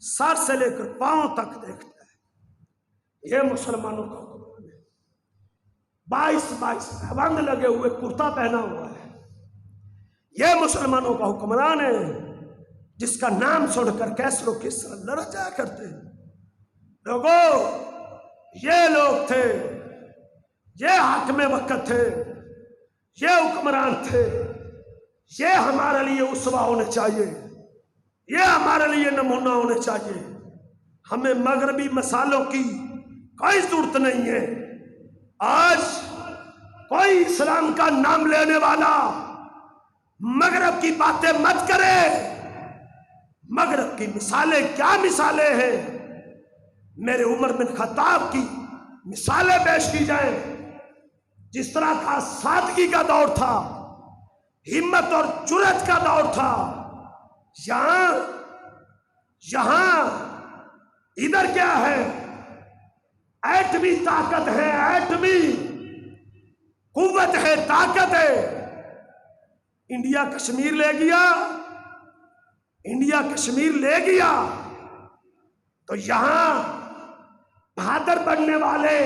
سر سے لے کر پاؤں تک دیکھتا ہے، یہ مسلمانوں کا حکمران ہے، 22 بند لگے ہوئے، کرتا پہنا ہوا ہے، یہ مسلمانوں کا حکمران ہے، جس کا نام سن کر کیسر و کسریٰ لرز جایا کرتے ہیں۔ لوگوں، یہ لوگ تھے، یہ حاکم وقت تھے، یہ حکمران تھے، یہ ہمارے لیے اسوہ ہونے چاہیے، یہ ہمارے لیے نمونہ ہونے چاہیے۔ ہمیں مغربی مسالوں کی کوئی ضرورت نہیں ہے۔ آج کوئی اسلام کا نام لینے والا مغرب کی باتیں مت کرے۔ مغرب کی مثالیں کیا مثالیں ہیں؟ میرے عمر بن خطاب کی مثالیں پیش کی جائیں، جس طرح کا سادگی کا دور تھا، ہمت اور جرأت کا دور تھا، یہاں ادھر کیا ہے؟ ایٹمی طاقت ہے، ایٹمی قوت ہے، طاقت ہے۔ انڈیا کشمیر لے گیا، انڈیا کشمیر لے گیا تو یہاں بہادر بننے والے،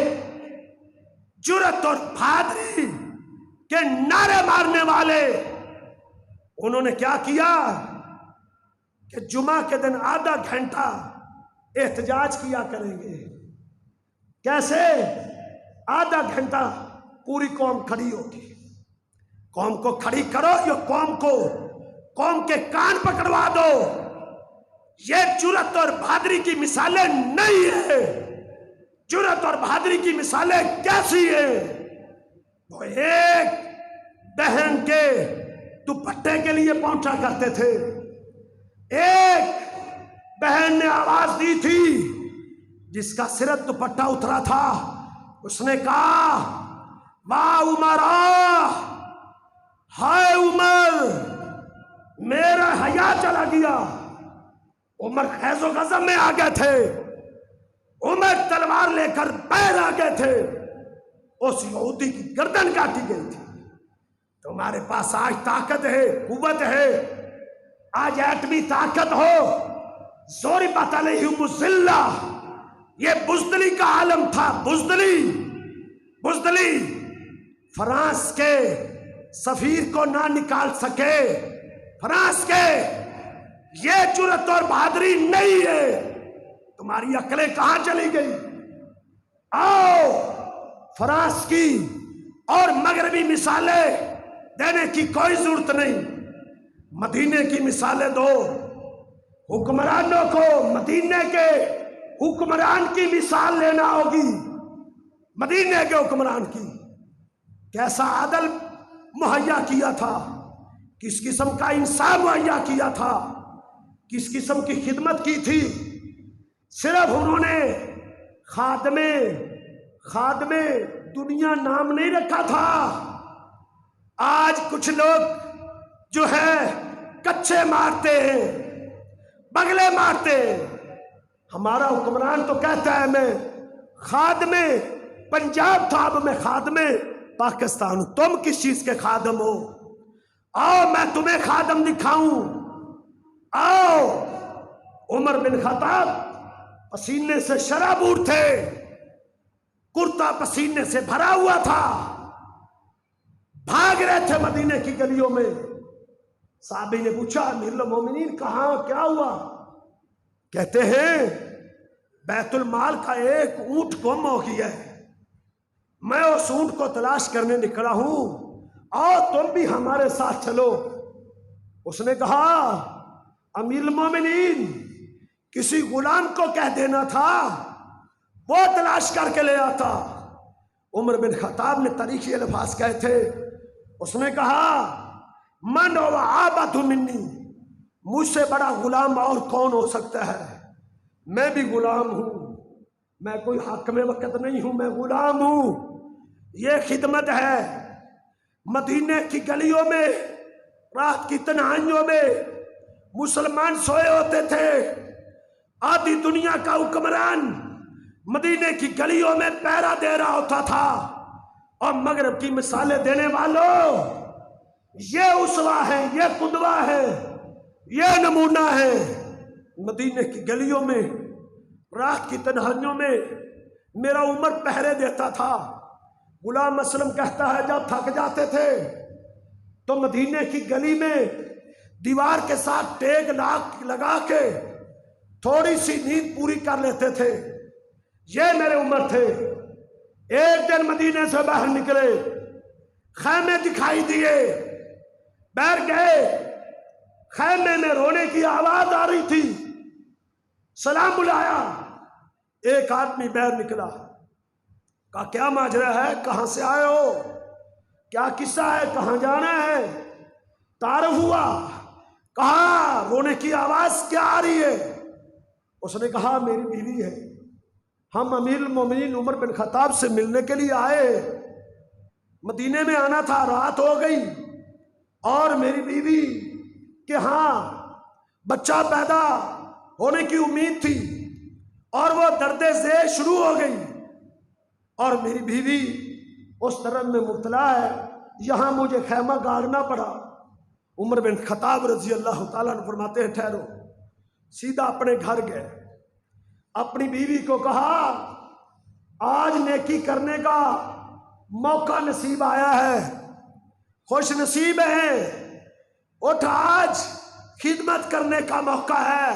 جرأت اور بہادری کے نعرے مارنے والے، انہوں نے کیا کیا کہ جمعہ کے دن آدھا گھنٹہ احتجاج کیا کریں گے۔ کیسے؟ آدھا گھنٹہ پوری قوم کھڑی ہوگی، قوم کو کھڑی کرو، یہ قوم کے کان پکڑوا دو۔ یہ جرأت اور بہادری کی مثالیں نہیں ہے۔ جرأت اور بہادری کی مثالیں کیسی ہیں؟ وہ ایک بہن کے دوپٹے کے لیے پہنچا کرتے تھے۔ ایک بہن نے آواز دی تھی، جس کا سرت دوپٹہ اترا تھا، اس نے کہا واہ عمرا، ہائے عمر، میرا حیا چلا گیا۔ عمر خیز و غضب میں آ گئے تھے، عمر تلوار لے کر باہر آ گئے تھے، اس یہودی کی گردن کاٹی گئی تھی۔ تمہارے پاس آج طاقت ہے، قوت ہے، آج ایٹمی طاقت ہو، ضربت علیہم الذلہ، یہ بزدلی کا عالم تھا، بزدلی فرانس کے سفیر کو نہ نکال سکے، فرانس کے، یہ جرأت اور بہادری نہیں ہے۔ تمہاری عقلیں کہاں چلی گئی؟ آؤ فرانس کی اور مغربی مثالیں دینے کی کوئی ضرورت نہیں، مدینے کی مثالیں دو۔ حکمرانوں کو مدینے کے حکمران کی مثال لینا ہوگی، مدینے کے حکمران کی۔ کیسا عدل مہیا کیا تھا، کس قسم کا انصاف مہیا کیا تھا، کس قسم کی خدمت کی تھی۔ صرف انہوں نے خادم دنیا نام نہیں رکھا تھا۔ آج کچھ لوگ جو ہے کچے مارتے ہیں، بغلے مارتے ہیں۔ ہمارا حکمران تو کہتا ہے میں خادم پنجاب تھا، اب میں خادم پاکستان ہوں۔ تم کس چیز کے خادم ہو؟ آؤ میں تمہیں خادم دکھاؤں۔ آؤ۔ عمر بن خطاب پسینے سے شرابور تھے، کرتا پسینے سے بھرا ہوا تھا، بھاگ رہے تھے مدینے کی گلیوں میں۔ صحابی نے پوچھا امیر المومنین کہاں، کیا ہوا؟ کہتے ہیں بیت المال کا ایک اونٹ گم ہو گیا ہے، میں اس اونٹ کو تلاش کرنے نکلا ہوں، آؤ تم بھی ہمارے ساتھ چلو۔ اس نے کہا امیر المومنین کسی غلام کو کہہ دینا تھا، وہ تلاش کر کے لے آتا۔ عمر بن خطاب نے تاریخی الفاظ کہے تھے، اس نے کہا من و عابد منی، مجھ سے بڑا غلام اور کون ہو سکتا ہے؟ میں بھی غلام ہوں، میں کوئی حاکم وقت نہیں ہوں، میں غلام ہوں۔ یہ خدمت ہے۔ مدینے کی گلیوں میں رات کی تنہائیوں میں مسلمان سوئے ہوتے تھے، آدھی دنیا کا حکمران مدینے کی گلیوں میں پہرا دے رہا ہوتا تھا، اور مغرب کی مثالیں دینے والوں یہ اسوہ ہے، یہ قدوہ ہے، یہ نمونہ ہے۔ مدینے کی گلیوں میں رات کی تنہائیوں میں میرا عمر پہرے دیتا تھا۔ غلام اسلم کہتا ہے جب تھک جاتے تھے تو مدینے کی گلی میں دیوار کے ساتھ ٹیک لگا کے تھوڑی سی نیند پوری کر لیتے تھے۔ یہ میرے عمر تھے۔ ایک دن مدینے سے باہر نکلے، خیمے دکھائی دیے، بیٹھ گئے۔ خیمے میں رونے کی آواز آ رہی تھی، سلام بلایا، ایک آدمی باہر نکلا، کہا کیا ماجرا ہے، کہاں سے آئے ہو، کیا قصہ ہے، کہاں جانا ہے؟ تعارف ہوا، کہا رونے کی آواز کیا آ رہی ہے؟ اس نے کہا میری بیوی ہے، ہم امیر المومنین عمر بن خطاب سے ملنے کے لیے آئے، مدینے میں آنا تھا، رات ہو گئی، اور میری بیوی کہ ہاں بچہ پیدا ہونے کی امید تھی، اور وہ درد ذیل شروع ہو گئی، اور میری بیوی اس درد میں مبتلا ہے، یہاں مجھے خیمہ گاڑنا پڑا۔ عمر بن خطاب رضی اللہ تعالیٰ عنہ فرماتے ہیں ٹھہرو، سیدھا اپنے گھر گئے، اپنی بیوی کو کہا آج نیکی کرنے کا موقع نصیب آیا ہے، خوش نصیب ہیں، اٹھ آج خدمت کرنے کا موقع ہے۔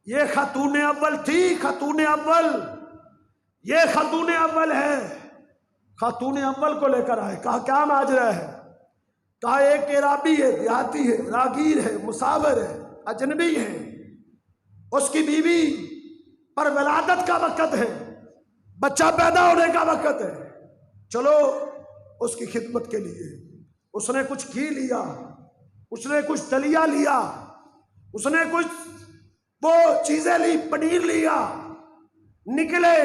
یہ خاتون اول تھی، خاتون اول، یہ خاتون اول ہے۔ خاتون اول کو لے کر آئے، کہا کیا ماجرا ہے؟ کہا ایک عرابی ہے، دیہاتی ہے، راگیر ہے، مسافر ہے، اجنبی ہے، اس کی بیوی پر ولادت کا وقت ہے، بچہ پیدا ہونے کا وقت ہے، چلو اس کی خدمت کے لیے۔ اس نے کچھ گھی لیا، اس نے کچھ دلیا لیا، اس نے کچھ وہ چیزیں لی، پنیر لیا، نکلے۔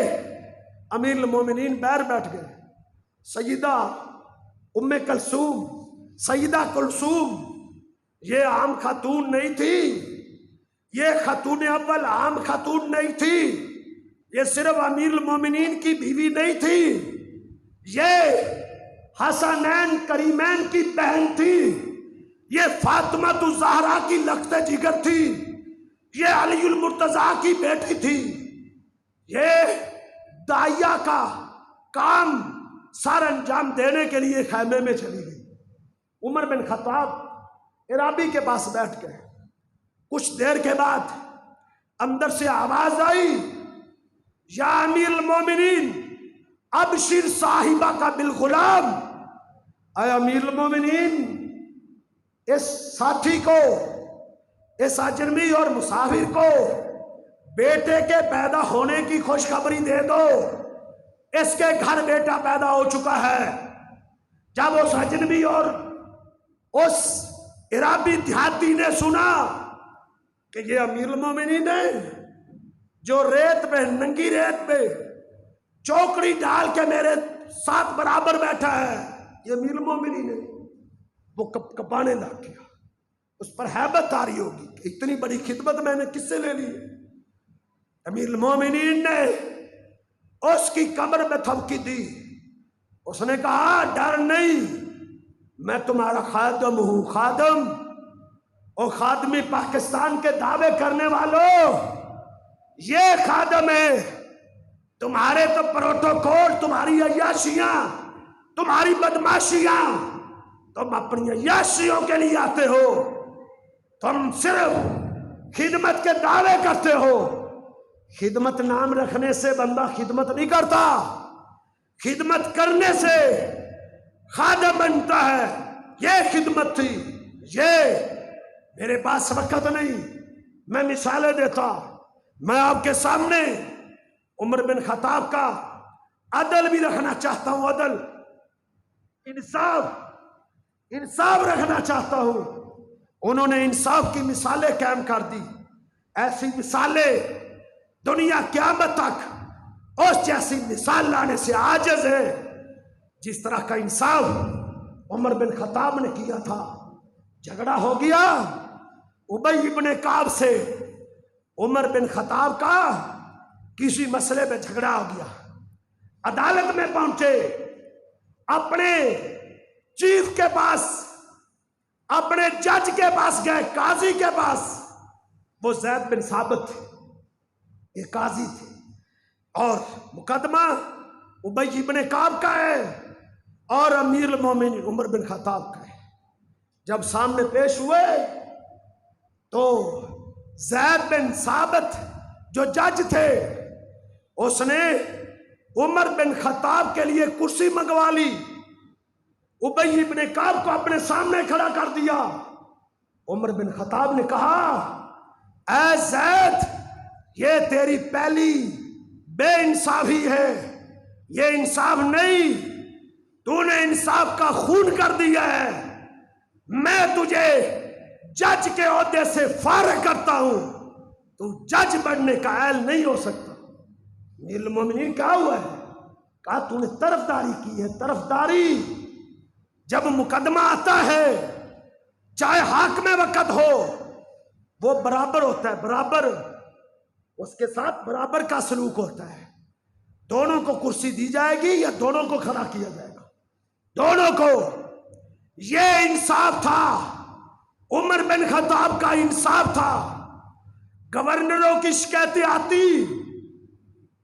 امیر المومنین باہر بیٹھ گئے۔ سیدہ ام کلثوم، سیدہ کلثوم یہ عام خاتون نہیں تھی، یہ خاتون اول عام خاتون نہیں تھی، یہ صرف امیر المومنین کی بیوی نہیں تھی، یہ حسنین کریمین کی بہن تھی، یہ فاطمہ الزہرا کی لخت جگر تھی، یہ علی المرتضیٰ کی بیٹی تھی۔ یہ داعیہ کا کام سر انجام دینے کے لیے خیمے میں چلی گئی۔ عمر بن خطاب عرابی کے پاس بیٹھ گئے۔ کچھ دیر کے بعد اندر سے آواز آئی، یا امیر المومنین ابشر صاحبہ کا بالغلام، اے امیر المومنین اس ساتھی کو، اس اجنبی اور مسافر کو بیٹے کے پیدا ہونے کی خوشخبری دے دو، اس کے گھر بیٹا پیدا ہو چکا ہے۔ جب اس اجنبی اور اس عرابی دیہاتی نے سنا کہ یہ امیر المومنین ہے جو ریت پہ، ننگی ریت پہ چوکڑی ڈال کے میرے ساتھ برابر بیٹھا ہے، یہ امیر المومنین ہے، وہ کپانے لگ گیا۔ اس پر ہیبت آ رہی ہوگی کہ اتنی بڑی خدمت میں نے کس سے لے لی۔ امیر المومنین نے اس کی کمر میں تھپکی دی، اس نے کہا ڈر نہیں، میں تمہارا خادم ہوں۔ خادم اور خادمی پاکستان کے دعوے کرنے والوں، یہ خادم ہے۔ تمہارے تو پروٹوکول، تمہاری عیاشیاں، تمہاری بدماشیاں، تم اپنی عیاشیوں کے لیے آتے ہو، تم صرف خدمت کے دعوے کرتے ہو۔ خدمت نام رکھنے سے بندہ خدمت نہیں کرتا، خدمت کرنے سے خادم بنتا ہے۔ یہ خدمت تھی۔ یہ میرے پاس وقت نہیں، میں مثالیں دیتا۔ میں آپ کے سامنے عمر بن خطاب کا عدل بھی رکھنا چاہتا ہوں، عدل، انصاف رکھنا چاہتا ہوں۔ انہوں نے انصاف کی مثالیں قائم کر دی، ایسی مثالیں دنیا قیامت تک اس جیسی مثال لانے سے عاجز ہے جس طرح کا انصاف عمر بن خطاب نے کیا تھا۔ جھگڑا ہو گیا ابی ابن کعب سے، عمر بن خطاب کا کسی مسئلے پہ جھگڑا ہو گیا، عدالت میں پہنچے، اپنے چیف کے پاس، اپنے جج کے پاس گئے، قاضی کے پاس۔ وہ زید بن ثابت تھے، یہ قاضی تھے، اور مقدمہ ابی ابن کعب کا ہے اور امیر المومنین عمر بن خطاب کا ہے۔ جب سامنے پیش ہوئے تو زید بن ثابت جو جج تھے، اس نے عمر بن خطاب کے لیے کرسی منگوا لی، ابی ابن کعب کو اپنے سامنے کھڑا کر دیا۔ عمر بن خطاب نے کہا، اے زید، یہ تیری پہلی بے انصافی ہے، یہ انصاف نہیں، تو نے انصاف کا خون کر دیا ہے۔ میں تجھے جج کے عہدے سے فارغ کرتا ہوں، تو جج بننے کا اہل نہیں ہو سکتا۔ امیر المومنین کہا ہوا ہے، کہا تو نے طرفداری کی ہے۔ طرفداری جب مقدمہ آتا ہے، چاہے حاکم وقت ہو، وہ برابر ہوتا ہے، برابر، اس کے ساتھ برابر کا سلوک ہوتا ہے۔ دونوں کو کرسی دی جائے گی یا دونوں کو کھڑا کیا جائے گا؟ دونوں کو۔ یہ انصاف تھا، عمر بن خطاب کا انصاف تھا۔ گورنروں کی شکایتیں آتی،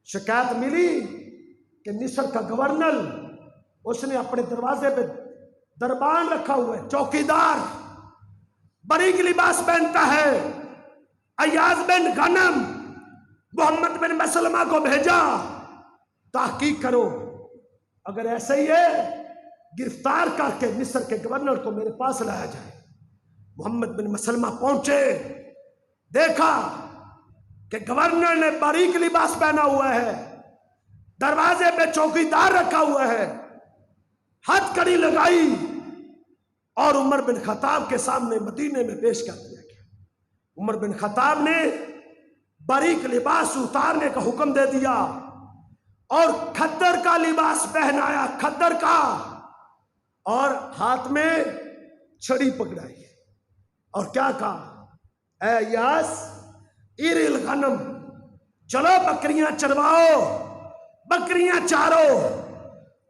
شکایت ملی کہ مصر کا گورنر، اس نے اپنے دروازے پہ دربان رکھا ہوا ہے، چوکیدار، باریک لباس پہنتا ہے۔ ایاز بن غنم محمد بن مسلمہ کو بھیجا، تحقیق کرو، اگر ایسا ہی ہے گرفتار کر کے مصر کے گورنر کو میرے پاس لایا جائے۔ محمد بن مسلمہ پہنچے، دیکھا کہ گورنر نے باریک لباس پہنا ہوا ہے، دروازے پہ چوکیدار رکھا ہوا ہے، ہتھ کڑی لگائی اور عمر بن خطاب کے سامنے مدینے میں پیش کر دیا گیا۔ عمر بن خطاب نے باریک لباس اتارنے کا حکم دے دیا اور کھدر کا لباس پہنایا، کھدر کا، اور ہاتھ میں چھڑی پکڑائی اور کیا کہا، اے یاس اری الغنم، چلو بکریاں چرواؤ، بکریاں چارو،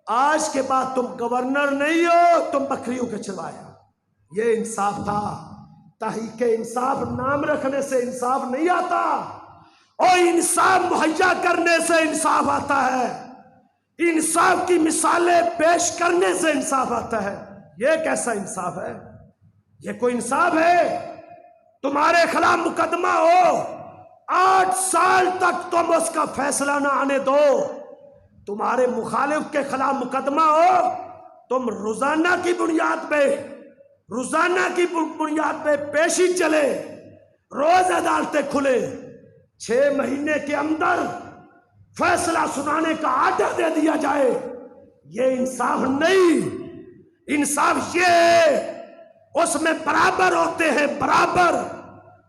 آج کے بعد تم گورنر نہیں ہو، تم بکریوں کے چروایا۔ یہ انصاف تھا۔ تحقیق انصاف نام رکھنے سے انصاف نہیں آتا، اور انصاف مہیا کرنے سے انصاف آتا ہے، انصاف کی مثالیں پیش کرنے سے انصاف آتا ہے۔ یہ کیسا انصاف ہے؟ یہ کوئی انصاف ہے؟ تمہارے خلاف مقدمہ ہو، 8 سال تک تم اس کا فیصلہ نہ آنے دو، تمہارے مخالف کے خلاف مقدمہ ہو، تم روزانہ کی بنیاد پہ پیشی چلے، روز عدالتیں کھلے، 6 مہینے کے اندر فیصلہ سنانے کا آرڈر دے دیا جائے، یہ انصاف نہیں۔ انصاف یہ ہے اس میں برابر ہوتے ہیں، برابر،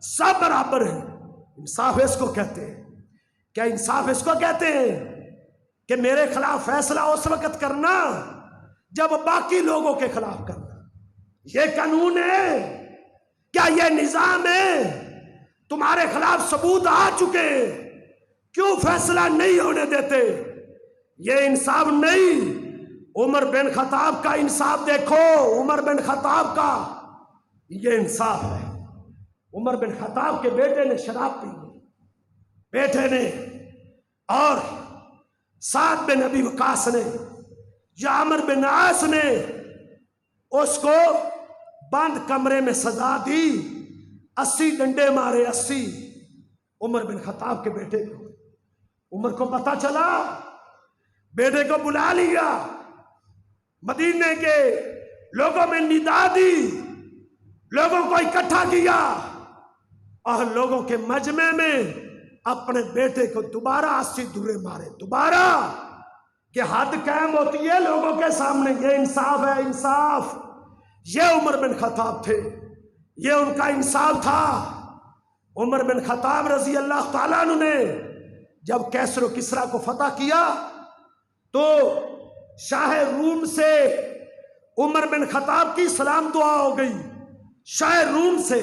سب برابر ہیں۔ انصاف اس کو کہتے ہیں۔ کیا انصاف اس کو کہتے ہیں کہ میرے خلاف فیصلہ اس وقت کرنا جب باقی لوگوں کے خلاف کرنا؟ یہ قانون ہے؟ کیا یہ نظام ہے؟ تمہارے خلاف ثبوت آ چکے، کیوں فیصلہ نہیں ہونے دیتے؟ یہ انصاف نہیں۔ عمر بن خطاب کا انصاف دیکھو، عمر بن خطاب کا یہ انصاف ہے۔ عمر بن خطاب کے بیٹے نے شراب پی لی، بیٹے نے، اور سعد بن ابی وقاص نے یا عمرو بن عاص نے اس کو بند کمرے میں سزا دی، 80 ڈنڈے مارے، 80۔ عمر بن خطاب کے بیٹے کو، عمر کو پتا چلا، بیٹے کو بلا لیا، مدینے کے لوگوں میں ندا دی، لوگوں کو اکٹھا کیا اور لوگوں کے مجمع میں اپنے بیٹے کو دوبارہ 80 دورے مارے، دوبارہ، کہ حد قائم ہوتی ہے لوگوں کے سامنے۔ یہ انصاف ہے، انصاف۔ یہ عمر بن خطاب تھے، یہ ان کا انصاف تھا۔ عمر بن خطاب رضی اللہ تعالیٰ عنہ نے جب کیسر و کسریٰ کو فتح کیا تو شاہ روم سے عمر بن خطاب کی سلام دعا ہو گئی، شاہ روم سے۔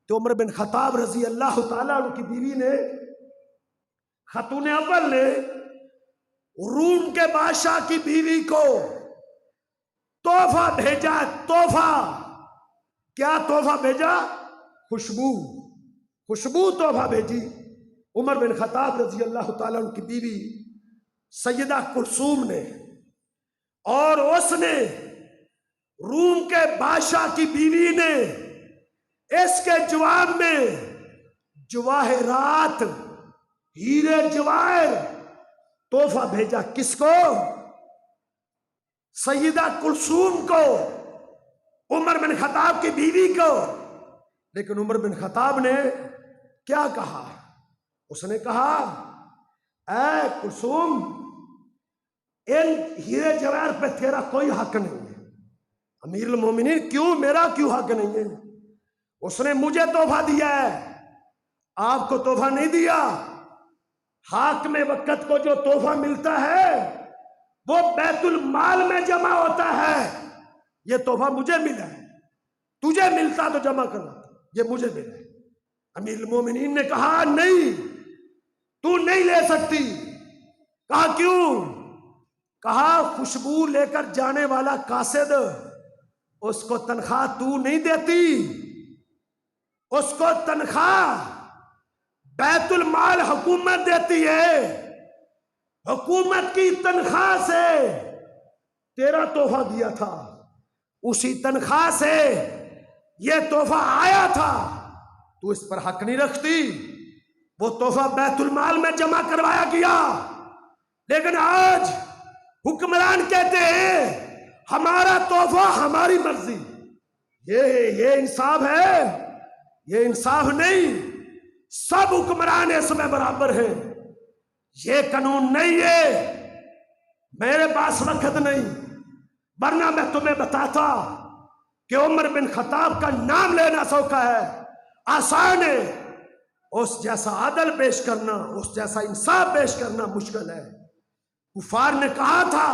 تو عمر بن خطاب رضی اللہ تعالیٰ عنہ کی بیوی نے، خاتون اول نے، روم کے بادشاہ کی بیوی کو تحفہ بھیجا۔ تحفہ کیا تحفہ بھیجا؟ خوشبو تحفہ بھیجی عمر بن خطاب رضی اللہ تعالیٰ عنہ کی بیوی سیدہ کلثوم نے، اور اس نے، روم کے بادشاہ کی بیوی نے، اس کے جواب میں جواہرات، ہیرے جواہر تحفہ بھیجا۔ کس کو؟ سیدہ کلثوم کو، عمر بن خطاب کی بیوی کو۔ لیکن عمر بن خطاب نے کیا کہا؟ اس نے کہا، اے کلثوم، ان ہیرے جواہر پہ تیرا کوئی حق نہیں ہے۔ امیر المومنین، کیوں؟ میرا کیوں حق نہیں ہے؟ اس نے مجھے تحفہ دیا ہے، آپ کو تحفہ نہیں دیا۔ حاکم وقت کو جو تحفہ ملتا ہے وہ بیت المال میں جمع ہوتا ہے، یہ تحفہ مجھے ملا ہے، تجھے ملتا تو جمع کرنا، یہ مجھے ملا ہے۔ امیر المومنین نے کہا، نہیں، تو نہیں لے سکتی۔ کہا کیوں؟ کہا خوشبو لے کر جانے والا قاصد، اس کو تنخواہ تو نہیں دیتی، اس کو تنخواہ بیت المال حکومت دیتی ہے، حکومت کی تنخواہ سے تیرا تحفہ دیا تھا، اسی تنخواہ سے یہ تحفہ آیا تھا، تو اس پر حق نہیں رکھتی۔ وہ تحفہ بیت المال میں جمع کروایا گیا، لیکن آج حکمران کہتے ہیں ہمارا تحفہ ہماری مرضی۔ یہ انصاف ہے؟ یہ انصاف نہیں۔ سب حکمران اس میں برابر ہیں، یہ قانون نہیں ہے۔ میرے پاس وقت نہیں، ورنہ میں تمہیں بتاتا کہ عمر بن خطاب کا نام لینا سوکھا ہے، آسان ہے، اس جیسا عدل پیش کرنا، اس جیسا انصاف پیش کرنا مشکل ہے۔ کفار نے کہا تھا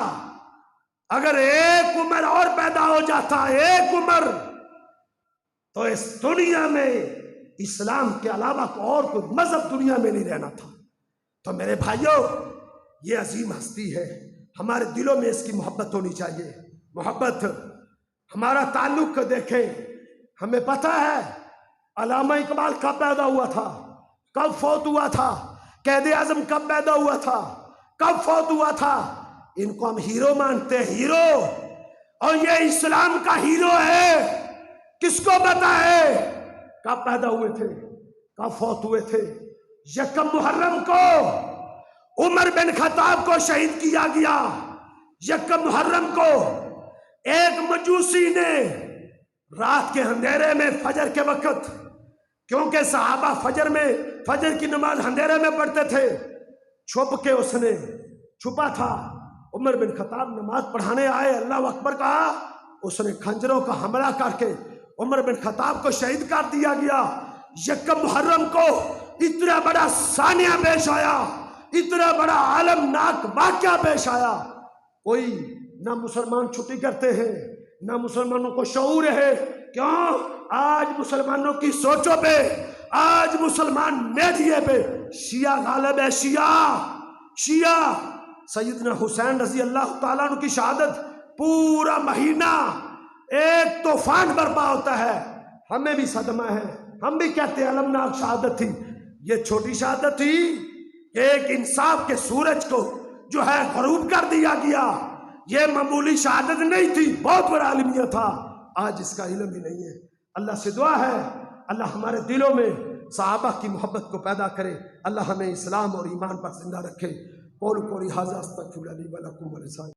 اگر ایک عمر اور پیدا ہو جاتا، ایک عمر، تو اس دنیا میں اسلام کے علاوہ اور کوئی مذہب دنیا میں نہیں رہنا تھا۔ تو میرے بھائیوں، یہ عظیم ہستی ہے، ہمارے دلوں میں اس کی محبت ہونی چاہیے۔ محبت، ہمارا تعلق دیکھیں، ہمیں پتہ ہے علامہ اقبال کب پیدا ہوا تھا، کب فوت ہوا تھا، قائد اعظم کب پیدا ہوا تھا، کب فوت ہوا تھا۔ ان کو ہم ہیرو مانتے ہیں، ہیرو، اور یہ اسلام کا ہیرو ہے۔ کس کو پتا ہے کب پیدا ہوئے تھے، کب فوت ہوئے تھے؟ یکم محرم کو عمر بن خطاب کو شہید کیا گیا۔ یکم محرم کو ایک مجوسی نے رات کے اندھیرے میں فجر کے وقت، کیونکہ صحابہ فجر کی نماز اندھیرے میں پڑھتے تھے، چھپ کے اس نے چھپا تھا۔ عمر بن خطاب نماز پڑھانے آئے، اللہ اکبر کہا، اس نے خنجروں کا حملہ کر کے عمر بن خطاب کو شہید کر دیا گیا۔ یکم محرم کو اتنا بڑا سانیہ پیش آیا، اتنا بڑا عالمناک واقعہ پیش آیا، کوئی نہ مسلمان چھٹی کرتے ہیں، نہ مسلمانوں کو شعور ہے۔ کیوں؟ آج مسلمانوں کی سوچوں پہ، آج مسلمان میڈیا پہ شیعہ غالب ہے۔ شیعہ سیدنا حسین رضی اللہ تعالیٰ عنہ کی شہادت پورا مہینہ ایک طوفان برپا ہوتا ہے، ہمیں بھی صدمہ ہے، ہم بھی کہتے ہیں المناک شہادت تھی۔ یہ چھوٹی شہادت تھی کہ ایک انصاف کے سورج کو جو ہے غروب کر دیا گیا، یہ معمولی شہادت نہیں تھی، بہت بڑا عالمیہ تھا، آج اس کا علم ہی نہیں ہے۔ اللہ سے دعا ہے اللہ ہمارے دلوں میں صحابہ کی محبت کو پیدا کرے، اللہ ہمیں اسلام اور ایمان پر زندہ رکھے۔ قول قولی ھذا استغفر لی ولکم ولسائر